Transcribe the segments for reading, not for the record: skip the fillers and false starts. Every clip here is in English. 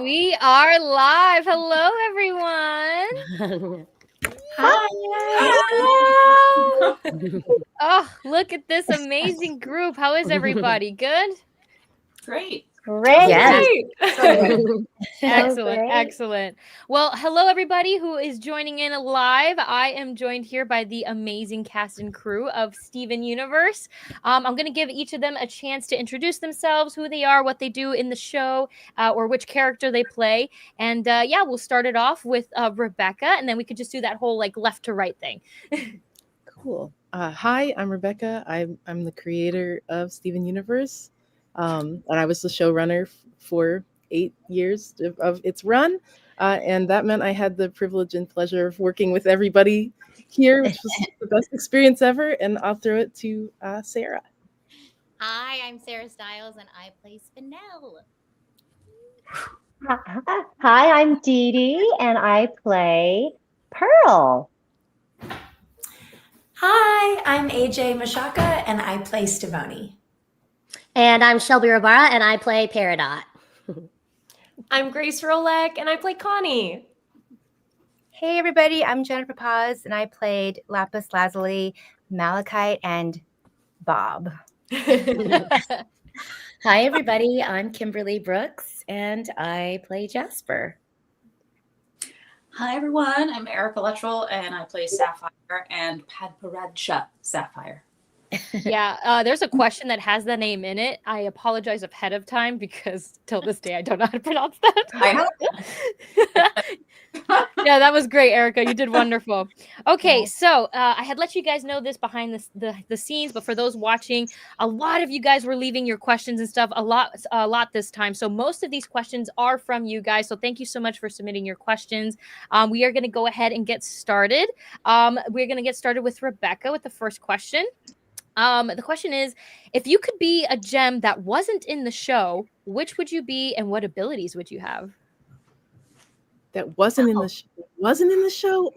We are live. Hello, everyone. Hi. Oh, look at this amazing group. How is everybody? Good? Great. Yes. Excellent. Well, hello, everybody who is joining in live. I am joined here by the amazing cast and crew of Steven Universe. I'm going to give each of them a chance to introduce themselves, who they are, what they do in the show, or which character they play. And we'll start it off with Rebecca, and then we could just do that whole like left to right thing. Cool. Hi, I'm Rebecca. I'm the creator of Steven Universe. And I was the showrunner for 8 years of its run. And that meant I had the privilege and pleasure of working with everybody here, which was the best experience ever. And I'll throw it to Sarah. Hi, I'm Sarah Stiles, and I play Spinel. Hi, I'm Dee Dee, and I play Pearl. Hi, I'm AJ Mashaka, and I play Stevonnie. And I'm Shelby Rabara, and I play Peridot. I'm Grace Rolek, and I play Connie. Hey, everybody, I'm Jennifer Paz, and I played Lapis Lazuli, Malachite, and Bob. Hi, everybody. I'm Kimberly Brooks, and I play Jasper. Hi, everyone. I'm Erica Luttrell, and I play Sapphire and Padparadsha Sapphire. Yeah, there's a question that has the name in it. I apologize ahead of time because till this day I don't know how to pronounce that. I know. Yeah, that was great, Erica. You did wonderful. Okay, so I had let you guys know this behind the scenes, but for those watching, a lot of you guys were leaving your questions and stuff a lot this time. So most of these questions are from you guys. So thank you so much for submitting your questions. We are going to go ahead and get started. We're going to get started with Rebecca with the first question. The question is, if you could be a gem that wasn't in the show, which would you be and what abilities would you have? That wasn't in the show.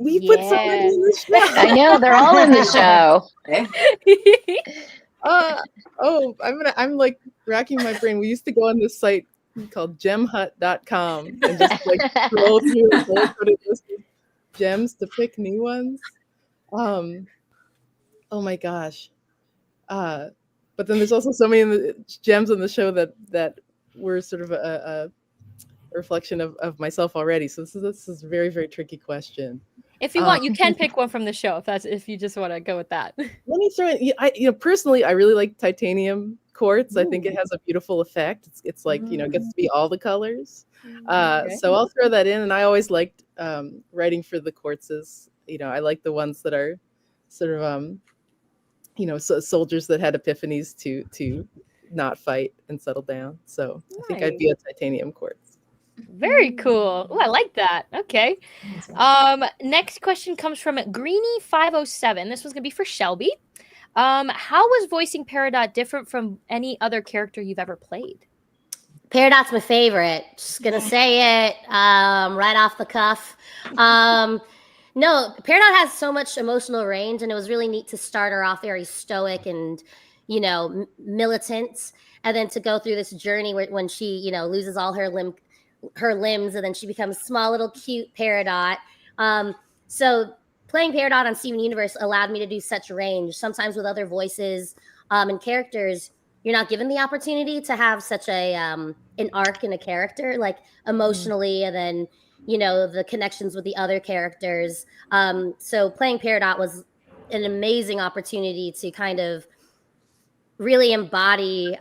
We put somebody in the show. I know, they're all in the show. I'm like racking my brain. We used to go on this site called gemhut.com and just like scroll through the whole sort of list of gems to pick new ones. Oh my gosh. But then there's also so many gems in the show that were sort of a reflection of myself already. So this is a very, very tricky question. If you want, you can pick one from the show if you just want to go with that. Let me throw in. Personally, I really like titanium quartz. Ooh. I think it has a beautiful effect. It's like it gets to be all the colors. Okay. So I'll throw that in. And I always liked writing for the quartzes. I like the ones that are sort of soldiers that had epiphanies to not fight and settle down. So nice. I think I'd be a titanium quartz. Very cool. Oh, I like that. Okay. Next question comes from Greenie507. This was going to be for Shelby. How was voicing Peridot different from any other character you've ever played? Peridot's my favorite. Just going to say it right off the cuff. No, Peridot has so much emotional range, and it was really neat to start her off very stoic and, militant, and then to go through this journey when she, loses all her limbs, and then she becomes small little cute Peridot. So playing Peridot on Steven Universe allowed me to do such range. Sometimes with other voices and characters, you're not given the opportunity to have such a an arc in a character, like emotionally, and then the connections with the other characters. So playing Peridot was an amazing opportunity to kind of really embody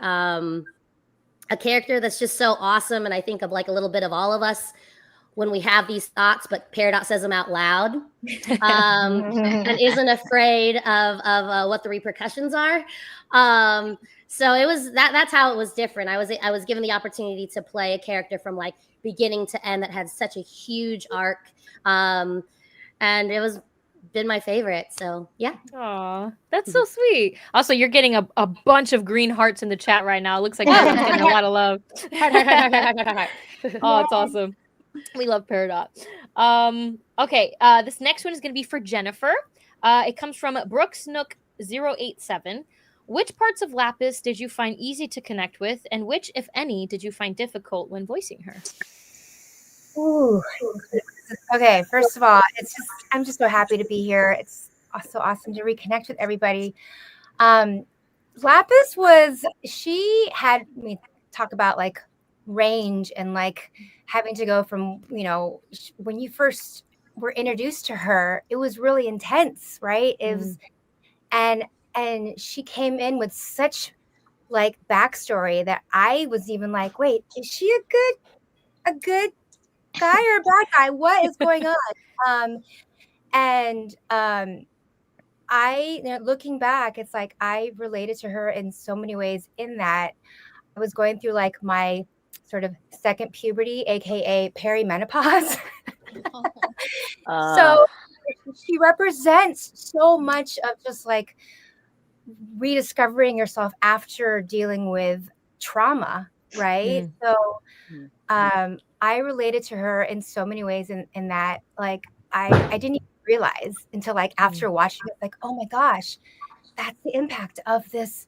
a character that's just so awesome. And I think of like a little bit of all of us when we have these thoughts, but Peridot says them out loud and isn't afraid of what the repercussions are. So it was that's how it was different. I was given the opportunity to play a character from like beginning to end that had such a huge arc. And it was been my favorite. So yeah. Aw, that's so sweet. Also, you're getting a bunch of green hearts in the chat right now. It looks like everyone's getting a lot of love. Oh, it's awesome. We love Peridot. Okay, this next one is going to be for Jennifer. It comes from Brooksnook087. Which parts of Lapis did you find easy to connect with, and which, if any, did you find difficult when voicing her? Ooh. Okay, first of all, I'm just so happy to be here. It's so awesome to reconnect with everybody. Lapis she had me talk about like range and like having to go from, when you first were introduced to her, it was really intense, right? It was, and she came in with such like backstory that I was even like, wait, is she a good guy or a bad guy? What is going on? Looking back, it's like I related to her in so many ways in that I was going through like my sort of second puberty, aka perimenopause. So she represents so much of just like rediscovering yourself after dealing with trauma, right? So I related to her in so many ways in that like I didn't even realize until like after watching it, like, oh my gosh, that's the impact of this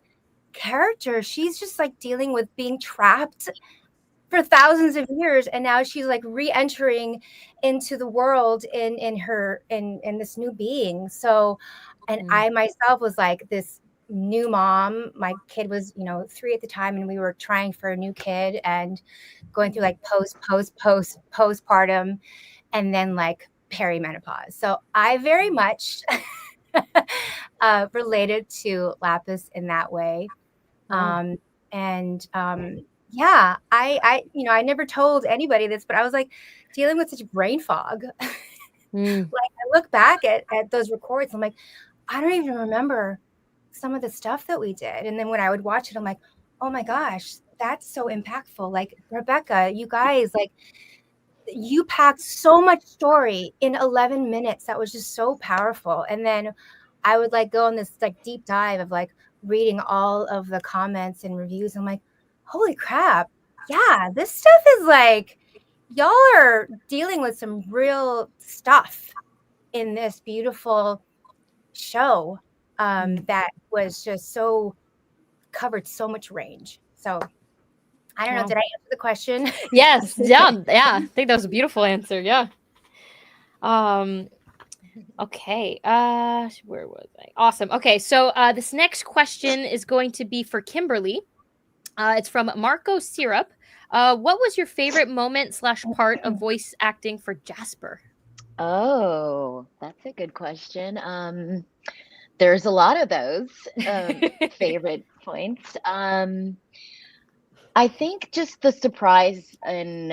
character. She's just like dealing with being trapped for thousands of years, and now she's like re-entering into the world in this new being. So, and I myself was like this new mom. My kid was 3 at the time, and we were trying for a new kid and going through like postpartum and then like perimenopause. So I very much related to Lapis in that way. Yeah, I never told anybody this, but I was like dealing with such brain fog. Like I look back at those records, I'm like, I don't even remember some of the stuff that we did. And then when I would watch it, I'm like, oh my gosh, that's so impactful. Like Rebecca, you guys, like you packed so much story in 11 minutes. That was just so powerful. And then I would like go on this like deep dive of like reading all of the comments and reviews. I'm like, holy crap. Yeah, this stuff is like, y'all are dealing with some real stuff in this beautiful show that was just so covered so much range. So I don't know. Did I answer the question? Yes. Yeah. I think that was a beautiful answer. Yeah. Okay. Where was I? Awesome. Okay. So this next question is going to be for Kimberly. It's from Marco Syrup. What was your favorite moment / part of voice acting for Jasper? Oh, that's a good question. There's a lot of those favorite points. I think just the surprise in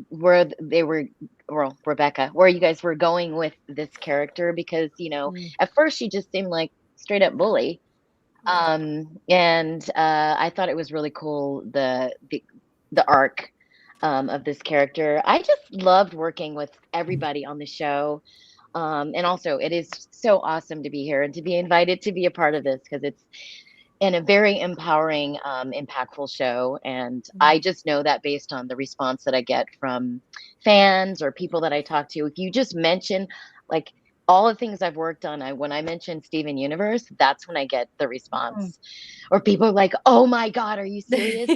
where they were, well, Rebecca, where you guys were going with this character, because at first she just seemed like straight up bully. And I thought it was really cool, the arc of this character. I just loved working with everybody on the show. And also it is so awesome to be here and to be invited to be a part of this, because it's in a very empowering, impactful show. And I just know that based on the response that I get from fans or people that I talk to, if you just mention like all the things I've worked on, when I mention Steven Universe, that's when I get the response. Or people are like, oh my God, are you serious?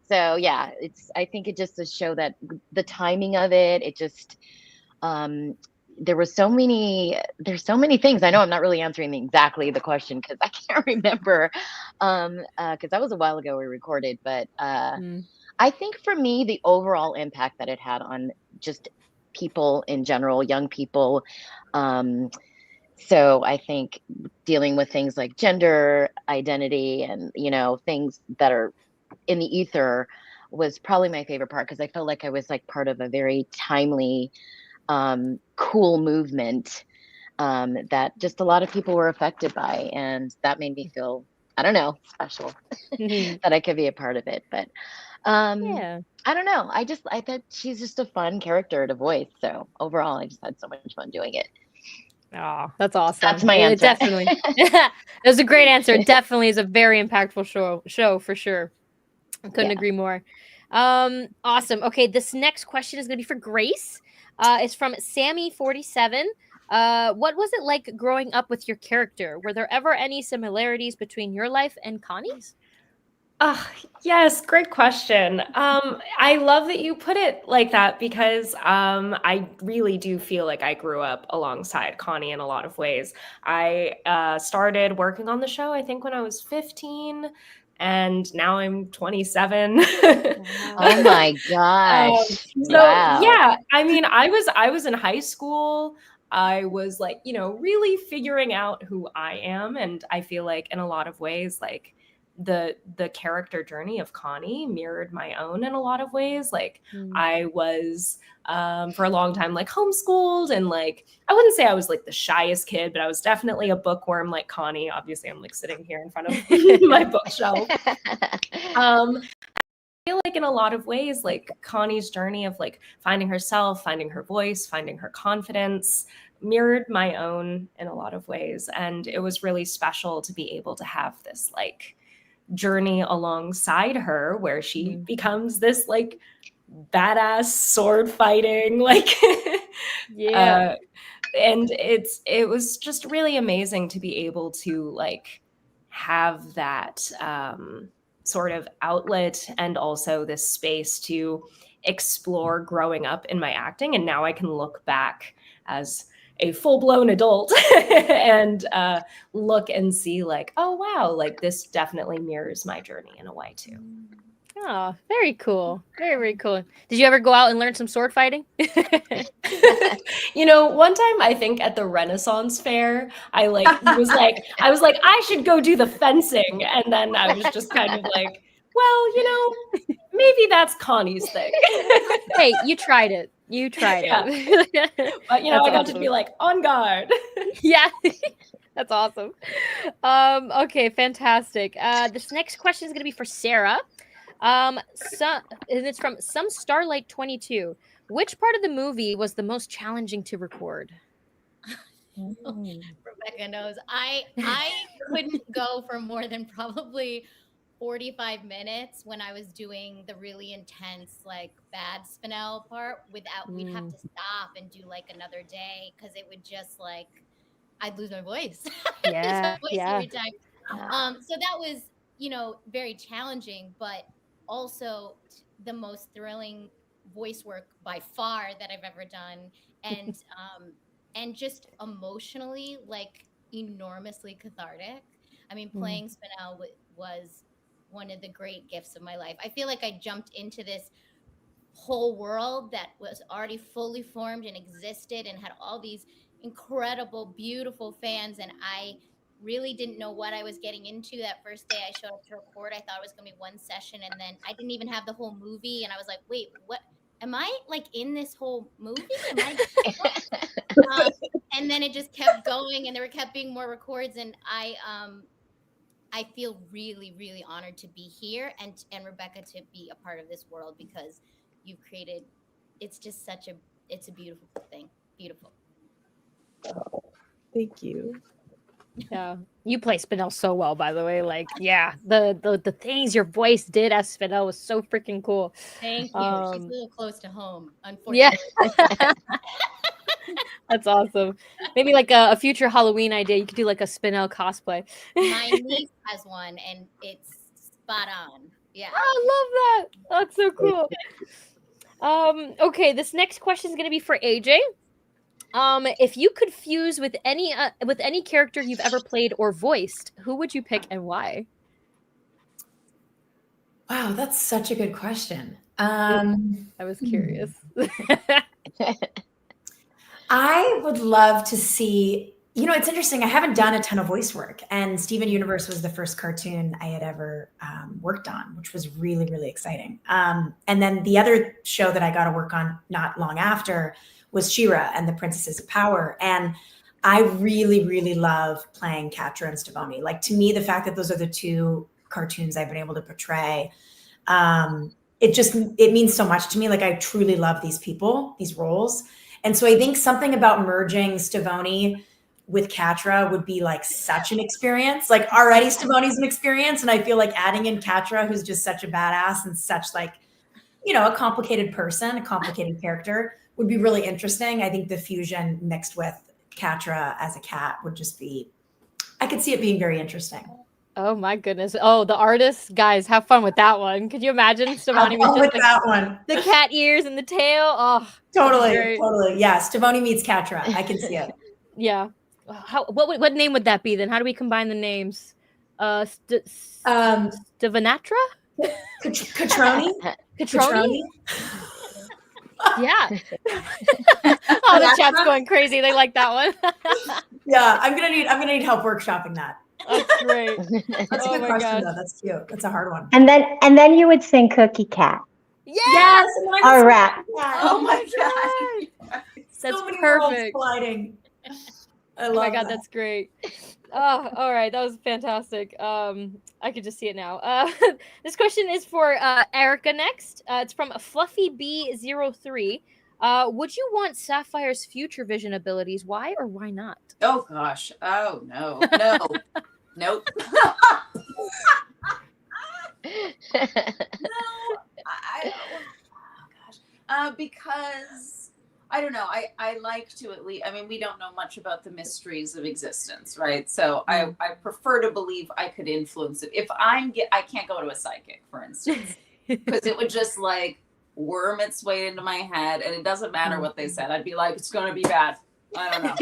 So yeah, I think it just to show that the timing of it just, there's so many things. I know I'm not really answering exactly the question because I can't remember, because that was a while ago we recorded, but I think for me, the overall impact that it had on just people in general, young people. So I think dealing with things like gender identity and, things that are in the ether was probably my favorite part, because I felt like I was like part of a very timely, cool movement that just a lot of people were affected by. And that made me feel, I don't know, special that I could be a part of it. But I don't know. I thought she's just a fun character to voice. So overall, I just had so much fun doing it. Oh, that's awesome. That's my answer. Definitely. That's a great answer. It definitely is a very impactful show for sure. I couldn't agree more. Awesome. Okay, this next question is going to be for Grace. It's from Sammy47. What was it like growing up with your character? Were there ever any similarities between your life and Connie's? Yes, great question. I love that you put it like that because I really do feel like I grew up alongside Connie in a lot of ways. I started working on the show, I think, when I was 15, and now I'm 27. Oh my gosh. So Wow. yeah, I mean, I was in high school. I was like, really figuring out who I am, and I feel like in a lot of ways, like the character journey of Connie mirrored my own in a lot of ways. Like I was for a long time like homeschooled, and like I wouldn't say I was like the shyest kid, but I was definitely a bookworm like Connie. Obviously, I'm like sitting here in front of my bookshelf. I feel like in a lot of ways, like Connie's journey of like finding herself, finding her voice, finding her confidence mirrored my own in a lot of ways. And it was really special to be able to have this like journey alongside her where she becomes this like badass sword fighting and it was just really amazing to be able to like have that sort of outlet and also this space to explore growing up in my acting. And now I can look back as a full-blown adult and look and see like, oh wow, like this definitely mirrors my journey in a way too. Oh, very cool. Very, very cool. Did you ever go out and learn some sword fighting? One time I think at the Renaissance Fair, I was like, I should go do the fencing. And then I was just kind of like, well, maybe that's Connie's thing. Hey, you tried it. You tried it. But, I got to be like, on guard. Yeah. That's awesome. Okay, fantastic. This next question is going to be for Sarah. And it's from Some Starlight 22. Which part of the movie was the most challenging to record? Rebecca knows. I couldn't go for more than probably 45 minutes when I was doing the really intense, like bad Spinel part without, we'd have to stop and do like another day because it would just like, I'd lose my voice. Yeah. Every time. So that was, very challenging, but also the most thrilling voice work by far that I've ever done. And just emotionally, like enormously cathartic. I mean, playing Spinel was one of the great gifts of my life. I feel like I jumped into this whole world that was already fully formed and existed and had all these incredible, beautiful fans. And I really didn't know what I was getting into that first day I showed up to record. I thought it was going to be one session, and then I didn't even have the whole movie. And I was like, wait, what? Am I like in this whole movie? And then it just kept going, and there kept being more records. And I feel really, really honored to be here and Rebecca to be a part of this world because you've created. It's just it's a beautiful thing. Beautiful. Thank you. Yeah, you play Spinel so well, by the way. Like, yeah, the things your voice did as Spinel was so freaking cool. Thank you. She's a little close to home, unfortunately. Yeah. That's awesome. Maybe like a future Halloween idea. You could do like a Spinel cosplay. My niece has one, and it's spot on. Yeah, I love that. That's so cool. Okay, this next question is going to be for AJ. If you could fuse with any character you've ever played or voiced, who would you pick and why? Wow, that's such a good question. I was curious. I would love to see, it's interesting. I haven't done a ton of voice work, and Steven Universe was the first cartoon I had ever worked on, which was really, really exciting. And then the other show that I got to work on not long after was She-Ra and the Princesses of Power. And I really, really love playing Catra and Stevonnie. Like, to me, the fact that those are the two cartoons I've been able to portray, it means so much to me. Like, I truly love these people, these roles. And so I think something about merging Stevonnie with Catra would be like such an experience. Like, already Stevonnie's an experience. And I feel like adding in Catra, who's just such a badass and such like, a complicated person, a complicated character, would be really interesting. I think the fusion mixed with Catra as a cat would just be, I could see it being very interesting. Oh my goodness. Oh, the artists, guys, have fun with that one. Could you imagine stevonnie with just like that one. the cat ears and the tail? Oh, that'd be Totally, great. totally. Yeah, stevonnie meets Catra. I can see it. Yeah. What name would that be then? How do we combine the names? Stevanatra? Catroni? Catroni? Yeah. Oh, the chat's going crazy. They like that one. Yeah, I'm gonna need help workshopping that. That's great. That's a Oh good my question gosh. though. That's cute. That's a hard one. And then you would sing Cookie Cat. Yes. All right. Oh my god. That's so many worlds perfect. colliding. I love Oh my god, that. that's great. Oh, all right, that was fantastic. I could just see it now. This question is for Erica next. It's from Fluffy B03. Would you want Sapphire's future vision abilities? Why or why not? Oh gosh. Oh no. No. Nope. No. Oh gosh. Because I don't know. I like to at least. I mean, we don't know much about the mysteries of existence, right? So I prefer to believe I could influence it. If I can't go to a psychic, for instance, because it would just like worm its way into my head, and it doesn't matter what they said. I'd be like, it's going to be bad. I don't know.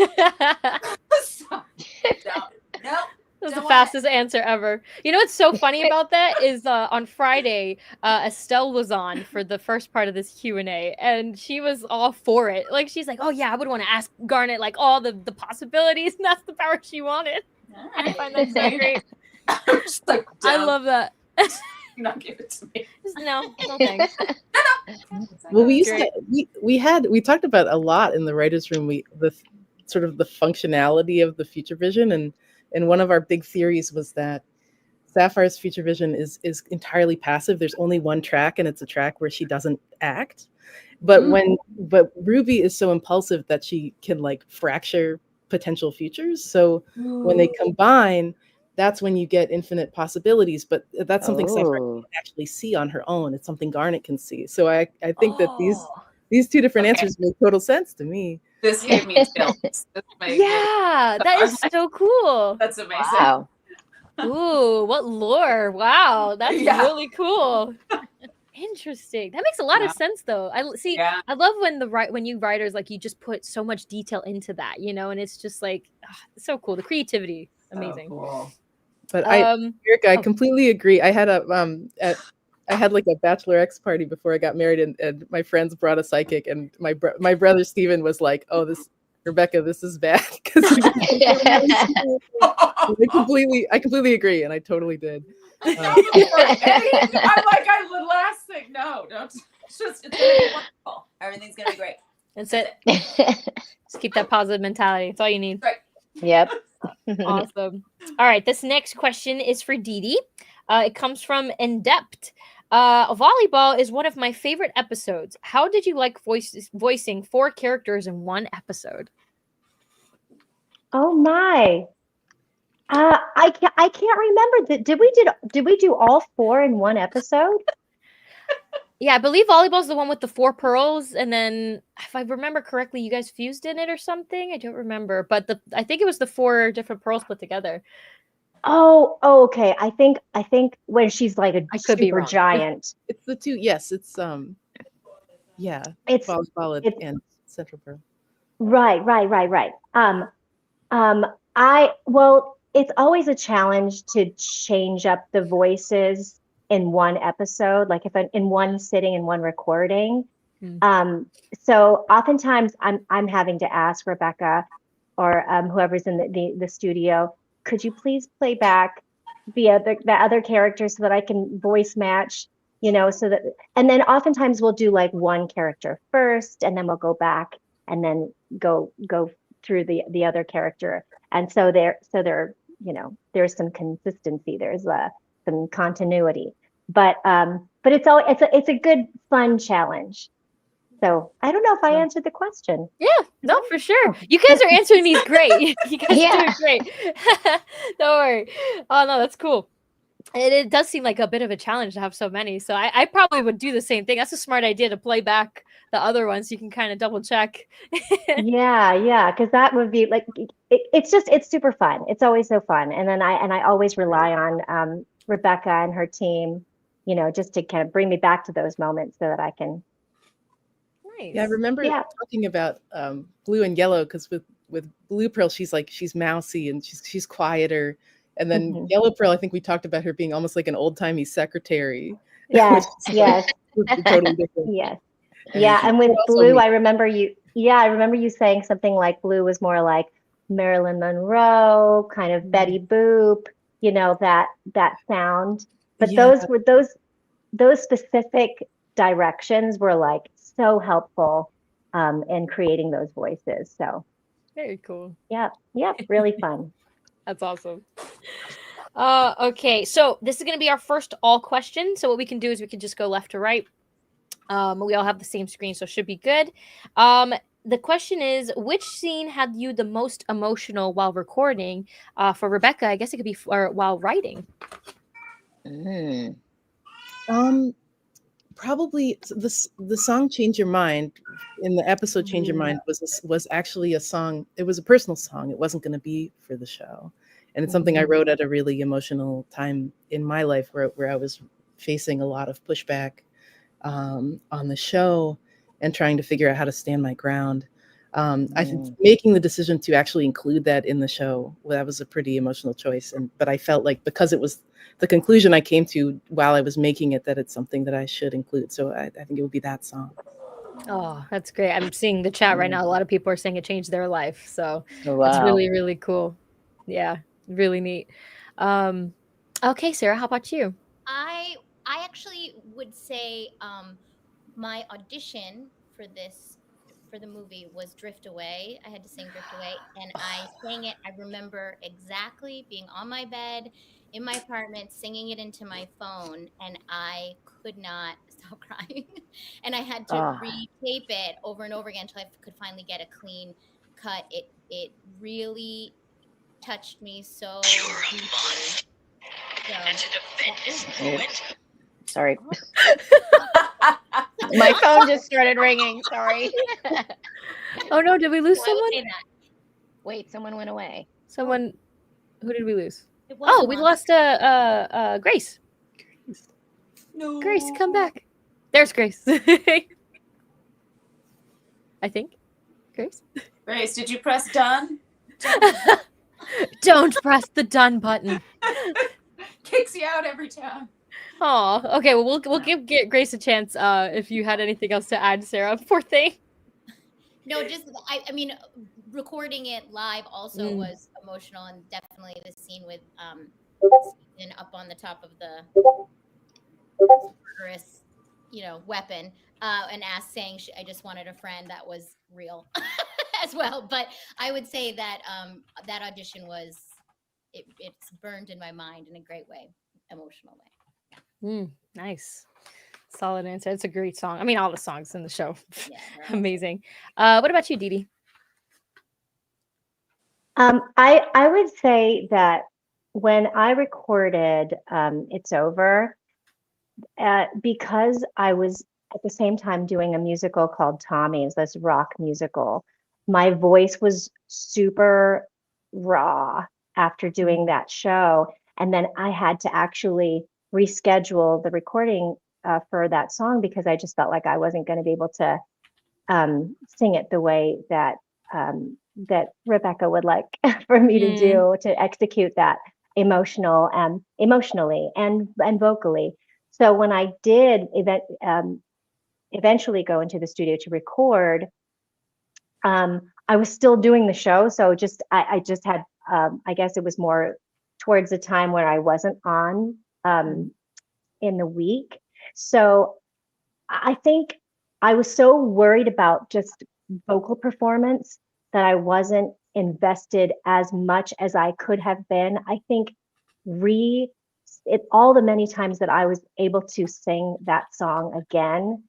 So, no. That was the fastest answer ever. You know what's so funny about that is on Friday, Estelle was on for the first part of this Q&A, and she was all for it. Like, she's like, oh yeah, I would want to ask Garnet like all the possibilities, and that's the power she wanted. I find that so great. I'm just like, I love that. Not give it to me. No thanks. Well, we used to we talked about a lot in the writers' room. The sort of the functionality of the future vision, and one of our big theories was that Sapphire's future vision is entirely passive. There's only one track, and it's a track where she doesn't act. But but Ruby is so impulsive that she can like fracture potential futures. So when they combine, that's when you get infinite possibilities. But that's something Sapphire can actually see on her own. It's something Garnet can see. So I think that these two different answers make total sense to me. This gave me chills. Yeah, that is so cool. That's amazing. Wow. Ooh, what lore. Wow, that's really cool. Interesting. That makes a lot of sense though. I love when you writers like you just put so much detail into that, you know, and it's just like it's so cool. The creativity. Amazing. So cool. But Erica, I completely agree. I had I had like a Bachelor X party before I got married, and my friends brought a psychic, and my brother Steven was like, "Oh, Rebecca, this is bad." I completely agree, and I totally did. I'm like, the last thing. No, don't. It's gonna be wonderful. Everything's gonna be great. That's it. Just keep that positive mentality. That's all you need. Right. Yep. Awesome. All right. This next question is for Dee Dee. It comes from Indept. Volleyball is one of my favorite episodes. How did you like voicing 4 characters in one episode? Oh my. I can't remember. Did we do all 4 in one episode? Yeah, I believe volleyball is the one with the 4 pearls, and then if I remember correctly, you guys fused in it or something. I don't remember, but I think it was the 4 different pearls put together. Oh, okay. I think when she's like a super giant. It's the 2. Yes, it's yeah. It's volleyball and Central Pearl. Right. It's always a challenge to change up the voices in one episode, like if in one sitting, in one recording. So oftentimes I'm having to ask Rebecca or whoever's in the studio, could you please play back the other characters so that I can voice match, you know, so that, and then oftentimes we'll do like one character first, and then we'll go back and then go through the other character. And so there, you know, there's some consistency, there's some continuity, but it's a good fun challenge. So I don't know if I answered the question. Yeah, no, for sure. You guys are answering these great. You guys are doing great. Don't worry. Oh no, that's cool. It does seem like a bit of a challenge to have so many. So I probably would do the same thing. That's a smart idea to play back the other one so you can kind of double check. Yeah, because that would be like it's super fun. It's always so fun, and then I always rely on Rebecca and her team, just to kind of bring me back to those moments so that I can. Nice. Yeah, I remember talking about Blue and Yellow, because with Blue Pearl, she's mousy and she's quieter, and then Yellow Pearl, I think we talked about her being almost like an old-timey secretary. Yes, yes, totally different. Yes. Yeah, and with Blue, I remember you saying something like Blue was more like Marilyn Monroe, kind of Betty Boop, that sound. But those specific directions were like so helpful in creating those voices. So very cool. Yep, really fun. That's awesome. Okay, so this is going to be our first all question. So what we can do is we can just go left to right. We all have the same screen, so it should be good. The question is, which scene had you the most emotional while recording? For Rebecca, I guess it could be while writing. Probably the song "Change Your Mind" in the episode "Change Your Mind" was actually a song. It was a personal song. It wasn't going to be for the show, and it's something I wrote at a really emotional time in my life where I was facing a lot of pushback on the show and trying to figure out how to stand my ground. I think making the decision to actually include that in the show, that was a pretty emotional choice. But I felt like because it was the conclusion I came to while I was making it, that it's something that I should include. So I think it would be that song. Oh, that's great. I'm seeing the chat right now. A lot of people are saying it changed their life. So it's really, really cool. Yeah, really neat. Okay, Sarah, how about you? I actually would say my audition for the movie was Drift Away. I had to sing Drift Away, and I sang it. I remember exactly being on my bed in my apartment, singing it into my phone, and I could not stop crying. And I had to retape it over and over again until I could finally get a clean cut. It really touched me so deeply. Sorry. My phone just started ringing. Sorry. Oh no, did we lose someone? Wait, someone went away. Who did we lose? Oh, we lost Grace. No. Grace, come back. There's Grace. I think. Grace, did you press done? Don't press the done button. Kicks you out every time. Oh, okay. Well, we'll give Grace a chance if you had anything else to add, Sarah. Poor thing. No, just I mean, recording it live also was emotional, and definitely the scene with Stephen up on the top of the murderous, weapon, and saying I just wanted a friend. That was real as well. But I would say that that audition was it's burned in my mind in a great way, emotional way. Nice. Solid answer. It's a great song. I mean, all the songs in the show. Yeah, right. Amazing. What about you, Dee Dee? I would say that when I recorded It's Over, because I was at the same time doing a musical called Tommy's, this rock musical, my voice was super raw after doing that show. And then I had to actually reschedule the recording for that song because I just felt like I wasn't going to be able to sing it the way that that Rebecca would like for me to do, to execute that emotionally and vocally. So when I did eventually go into the studio to record, I was still doing the show. So I just had, I guess it was more towards the time where I wasn't on in the week. So I think I was so worried about just vocal performance that I wasn't invested as much as I could have been. I think all the many times that I was able to sing that song again,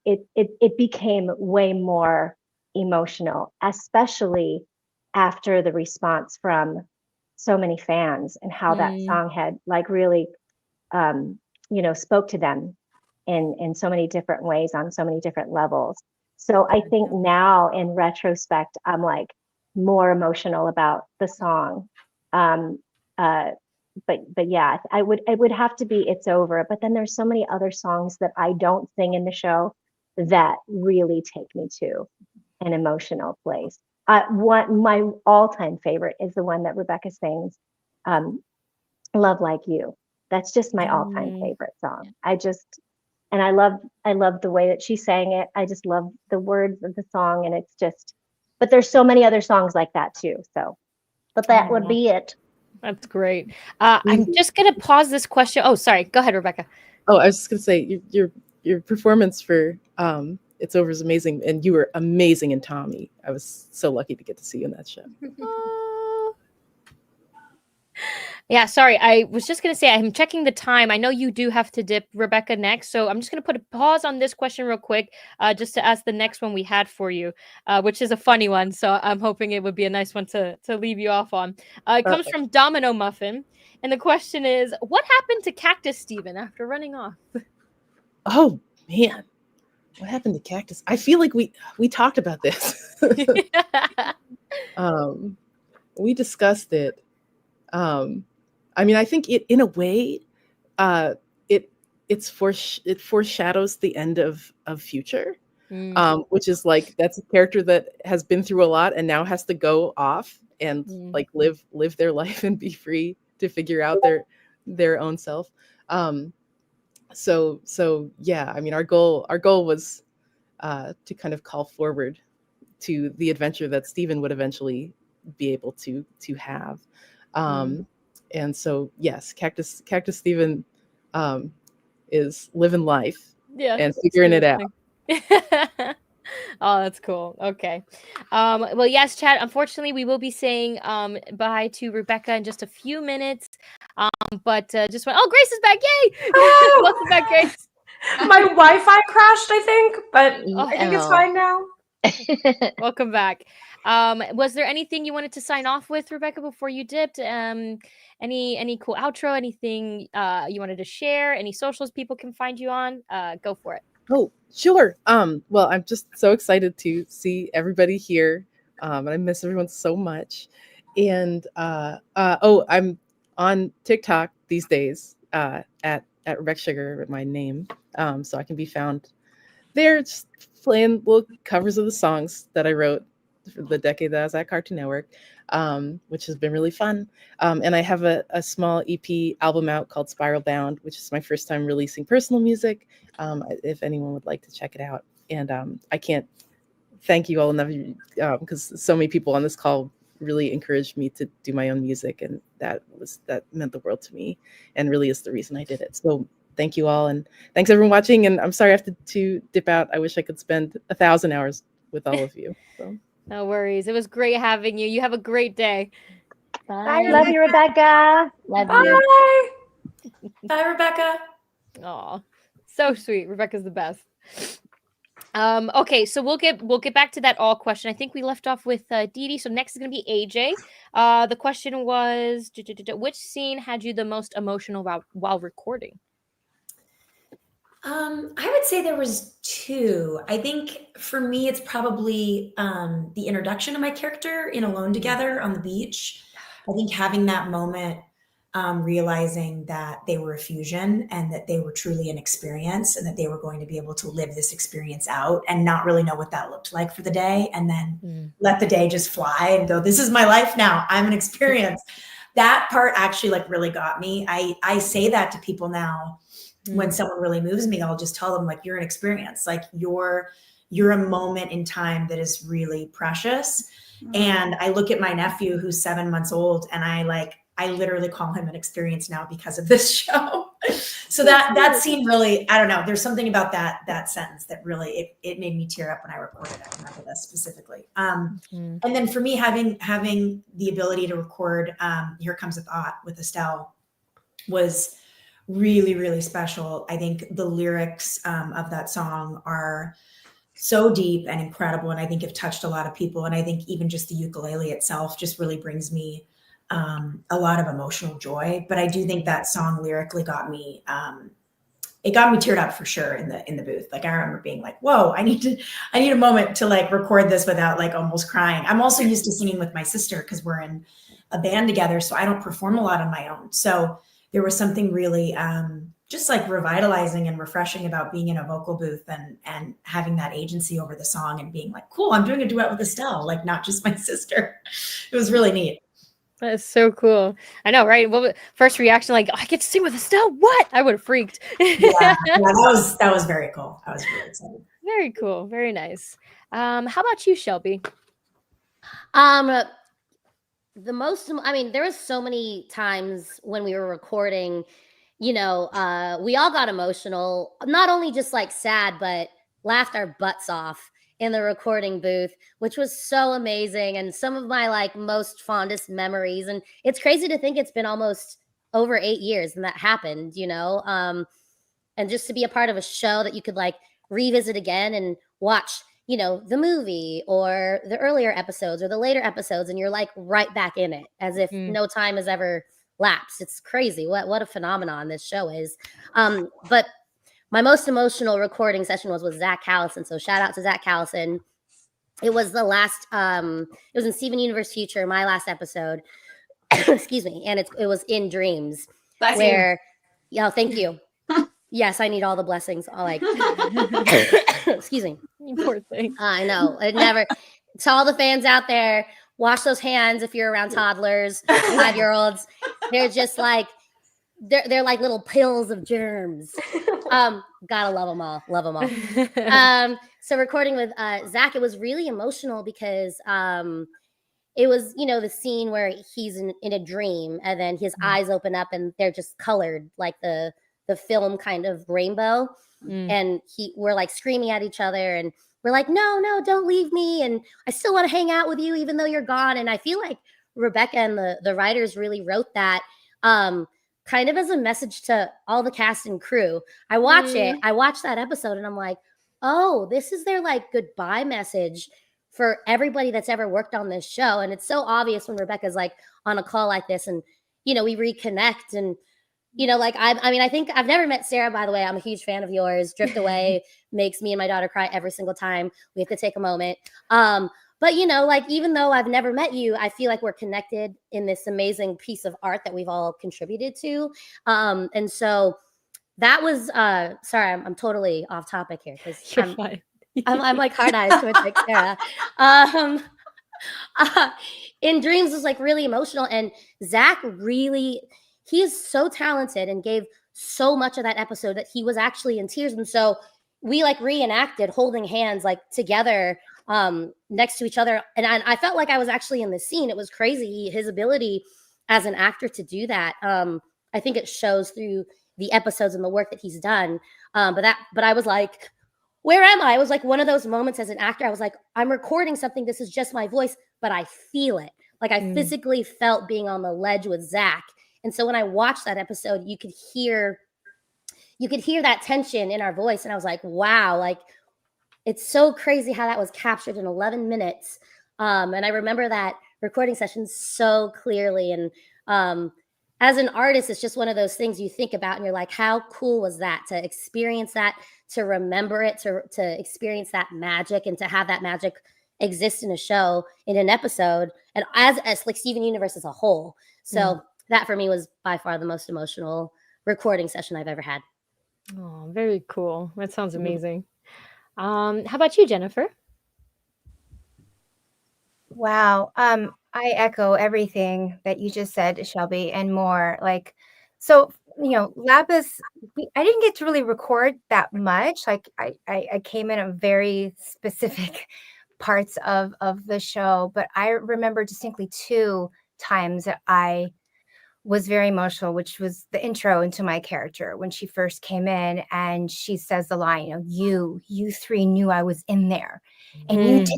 it became way more emotional, especially after the response from so many fans and how that song had like really spoke to them in so many different ways on so many different levels. So I think now in retrospect, I'm like more emotional about the song. But yeah, it would have to be It's Over. But then there's so many other songs that I don't sing in the show that really take me to an emotional place. My all-time favorite is the one that Rebecca sings, Love Like You. That's just my all-time favorite song. And I love the way that she sang it. I just love the words of the song, and it's just, but there's so many other songs like that too. So, but that would be it. That's great. I'm just gonna pause this question. Oh, sorry. Go ahead, Rebecca. Oh, I was just gonna say your performance for It's Over is amazing, and you were amazing in Tommy. I was so lucky to get to see you in that show. Yeah, sorry. I was just going to say, I'm checking the time. I know you do have to dip, Rebecca, next. So I'm just going to put a pause on this question real quick, just to ask the next one we had for you, which is a funny one. So I'm hoping it would be a nice one to leave you off on. It comes from Domino Muffin. And the question is, what happened to Cactus Steven after running off? Oh, man. What happened to Cactus? I feel like we talked about this. We discussed it. I mean, I think it, in a way, it foreshadows the end of Future, which is like, that's a character that has been through a lot and now has to go off and like live their life and be free to figure out their own self. So yeah, I mean, our goal was to kind of call forward to the adventure that Steven would eventually be able to have. And so, yes, Cactus Steven is living life and figuring it out. Oh, that's cool. Okay. Well, yes, chat. Unfortunately, we will be saying bye to Rebecca in just a few minutes. But just went. Oh, Grace is back! Yay! Welcome back, Grace. My Wi-Fi crashed, I think, but I think it's fine now. Welcome back. Was there anything you wanted to sign off with, Rebecca, before you dipped? Any cool outro? Anything you wanted to share? Any socials people can find you on? Go for it. Oh, sure. Well, I'm just so excited to see everybody here. And I miss everyone so much. And I'm on TikTok these days at Rebecca Sugar, my name. So I can be found there, just playing little covers of the songs that I wrote for the decade that I was at Cartoon Network, which has been really fun. And I have a small EP album out called Spiral Bound, which is my first time releasing personal music, if anyone would like to check it out. And I can't thank you all enough, because so many people on this call really encouraged me to do my own music, and that meant the world to me and really is the reason I did it. So thank you all, and thanks everyone watching. And I'm sorry I have to dip out. I wish I could spend 1,000 hours with all of you. So. No worries. It was great having you. You have a great day. Bye. Love you, Rebecca. Love you. Bye, Rebecca. Oh, so sweet. Rebecca's the best. Okay, so we'll get back to that all question. I think we left off with Dee Dee. So next is going to be AJ. The question was, which scene had you the most emotional while recording? I would say there was two. I think for me, it's probably the introduction of my character in Alone Together on the beach. I think having that moment, realizing that they were a fusion and that they were truly an experience and that they were going to be able to live this experience out and not really know what that looked like for the day. And then let the day just fly and go, this is my life now. I'm an experience. That part actually like really got me. I say that to people now. When someone really moves me, I'll just tell them like, you're an experience, like you're a moment in time that is really precious. And I look at my nephew who's 7 months old and I literally call him an experience now because of this show. So that scene really, I don't know, there's something about that sentence that really, it made me tear up when I recorded it. I remember this specifically. And then for me, having the ability to record Here Comes a Thought with Estelle was really, really special. I think the lyrics of that song are so deep and incredible. And I think have touched a lot of people. And I think even just the ukulele itself just really brings me a lot of emotional joy. But I do think that song lyrically got me it got me teared up for sure in the booth. Like I remember being like, whoa, I need a moment to like record this without like almost crying. I'm also used to singing with my sister because we're in a band together. So I don't perform a lot on my own. So there was something really just like revitalizing and refreshing about being in a vocal booth and having that agency over the song and being like, cool, I'm doing a duet with Estelle, like not just my sister. It was really neat. That is so cool. I know, right? What first reaction? Like, oh, I get to sing with Estelle? What? I would have freaked. Yeah, that was very cool. I was really excited. Very cool. Very nice. How about you, Shelby? The most, I mean, there was so many times when we were recording, you know, we all got emotional, not only just like sad, but laughed our butts off in the recording booth, which was so amazing. And some of my like most fondest memories. And it's crazy to think it's been almost over 8 years and that happened, you know, and just to be a part of a show that you could like revisit again and watch, you know, the movie or the earlier episodes or the later episodes. And you're like right back in it as if no time has ever lapsed. It's crazy. What a phenomenon this show is. But my most emotional recording session was with Zach Callison. So shout out to Zach Callison. It was the last, it was in Steven Universe Future, my last episode. Excuse me. And it was in Dreams. That's where, yeah, thank you. Yes, I need all the blessings. All like, excuse me. You poor thing. I know. It never, to all the fans out there, wash those hands if you're around toddlers, 5-year-olds. They're just like, they're like little pills of germs. Gotta love them all. Love them all. So recording with Zach, it was really emotional because it was, you know, the scene where he's in a dream and then his eyes open up and they're just colored like the film kind of rainbow. And we're like screaming at each other and we're like, no, don't leave me. And I still want to hang out with you, even though you're gone. And I feel like Rebecca and the writers really wrote that kind of as a message to all the cast and crew. I watched that episode and I'm like, oh, this is their like goodbye message for everybody that's ever worked on this show. And it's so obvious when Rebecca's like on a call like this and, you know, we reconnect and, you know, like, I mean, I think I've never met Sarah, by the way. I'm a huge fan of yours. Drift Away makes me and my daughter cry every single time. We have to take a moment. But, you know, like, even though I've never met you, I feel like we're connected in this amazing piece of art that we've all contributed to. And so that was, sorry, I'm totally off topic here because I'm like hard eyes towards like Sarah. In Dreams was like really emotional. And Zach really, he is so talented and gave so much of that episode that he was actually in tears. And so we like reenacted holding hands like together next to each other. And I felt like I was actually in the scene. It was crazy. His ability as an actor to do that. I think it shows through the episodes and the work that he's done. But I was like, where am I? It was like one of those moments as an actor. I was like, I'm recording something. This is just my voice, but I feel it. Like I physically felt being on the ledge with Zach. And so when I watched that episode, you could hear that tension in our voice. And I was like, wow, like it's so crazy how that was captured in 11 minutes. And I remember that recording session so clearly. And as an artist, it's just one of those things you think about and you're like, how cool was that to experience that, to remember it, to experience that magic and to have that magic exist in a show, in an episode, and as like Steven Universe as a whole. So that for me was by far the most emotional recording session I've ever had. Oh, very cool. That sounds amazing. How about you, Jennifer? Wow. I echo everything that you just said, Shelby, and more. Like, so, you know, Lapis, I didn't get to really record that much. Like I came in at very specific parts of the show, but I remember distinctly 2 times that I was very emotional, which was the intro into my character when she first came in and she says the line, you know, you 3 knew I was in there and you didn't do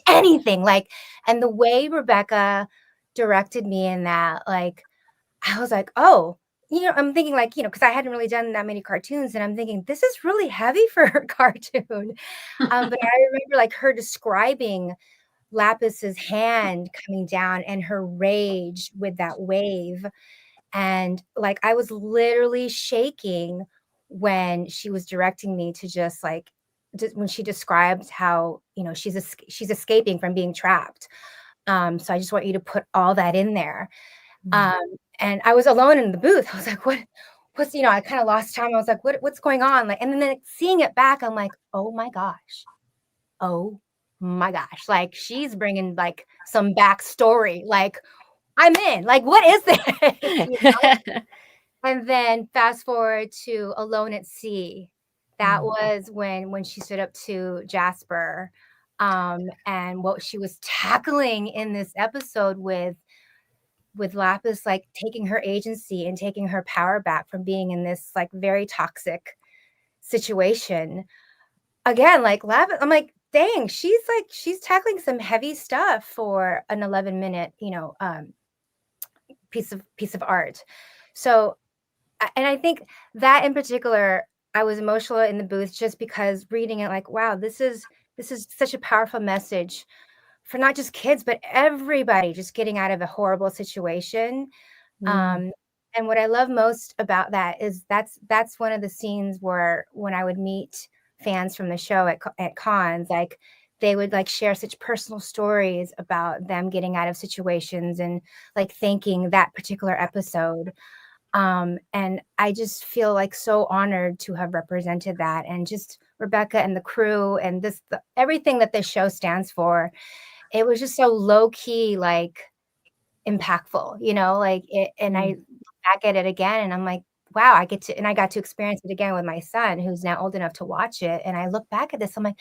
anything. Like, and the way Rebecca directed me in that, like, I was like, oh, you know, I'm thinking like, you know, because I hadn't really done that many cartoons and I'm thinking this is really heavy for a cartoon. But I remember like her describing Lapis's hand coming down and her rage with that wave. And like, I was literally shaking when she was directing me to just like, when she described how, she's escaping from being trapped. So I just want you to put all that in there. And I was alone in the booth. I was like, what's, I kind of lost time. I was like, what's going on? Like, and then like, seeing it back, I'm like, oh my gosh. Like she's bringing like some backstory. Like I'm in, like, what is this? And then fast forward to Alone at Sea. That was when she stood up to Jasper, and what she was tackling in this episode with Lapis, like taking her agency and taking her power back from being in this like very toxic situation. Again, like Lapis, I'm like, dang, she's tackling some heavy stuff for an 11-minute, piece of art. So, and I think that in particular, I was emotional in the booth just because reading it, like, wow, this is such a powerful message for not just kids, but everybody just getting out of a horrible situation. And what I love most about that is that's one of the scenes where when I would meet fans from the show at cons, like they would like share such personal stories about them getting out of situations and like thanking that particular episode. And I just feel like so honored to have represented that, and just Rebecca and the crew and everything that this show stands for. It was just so low key, like impactful, like it. And I look back at it again and I'm like, wow, I got to experience it again with my son, who's now old enough to watch it. And I look back at this, I'm like,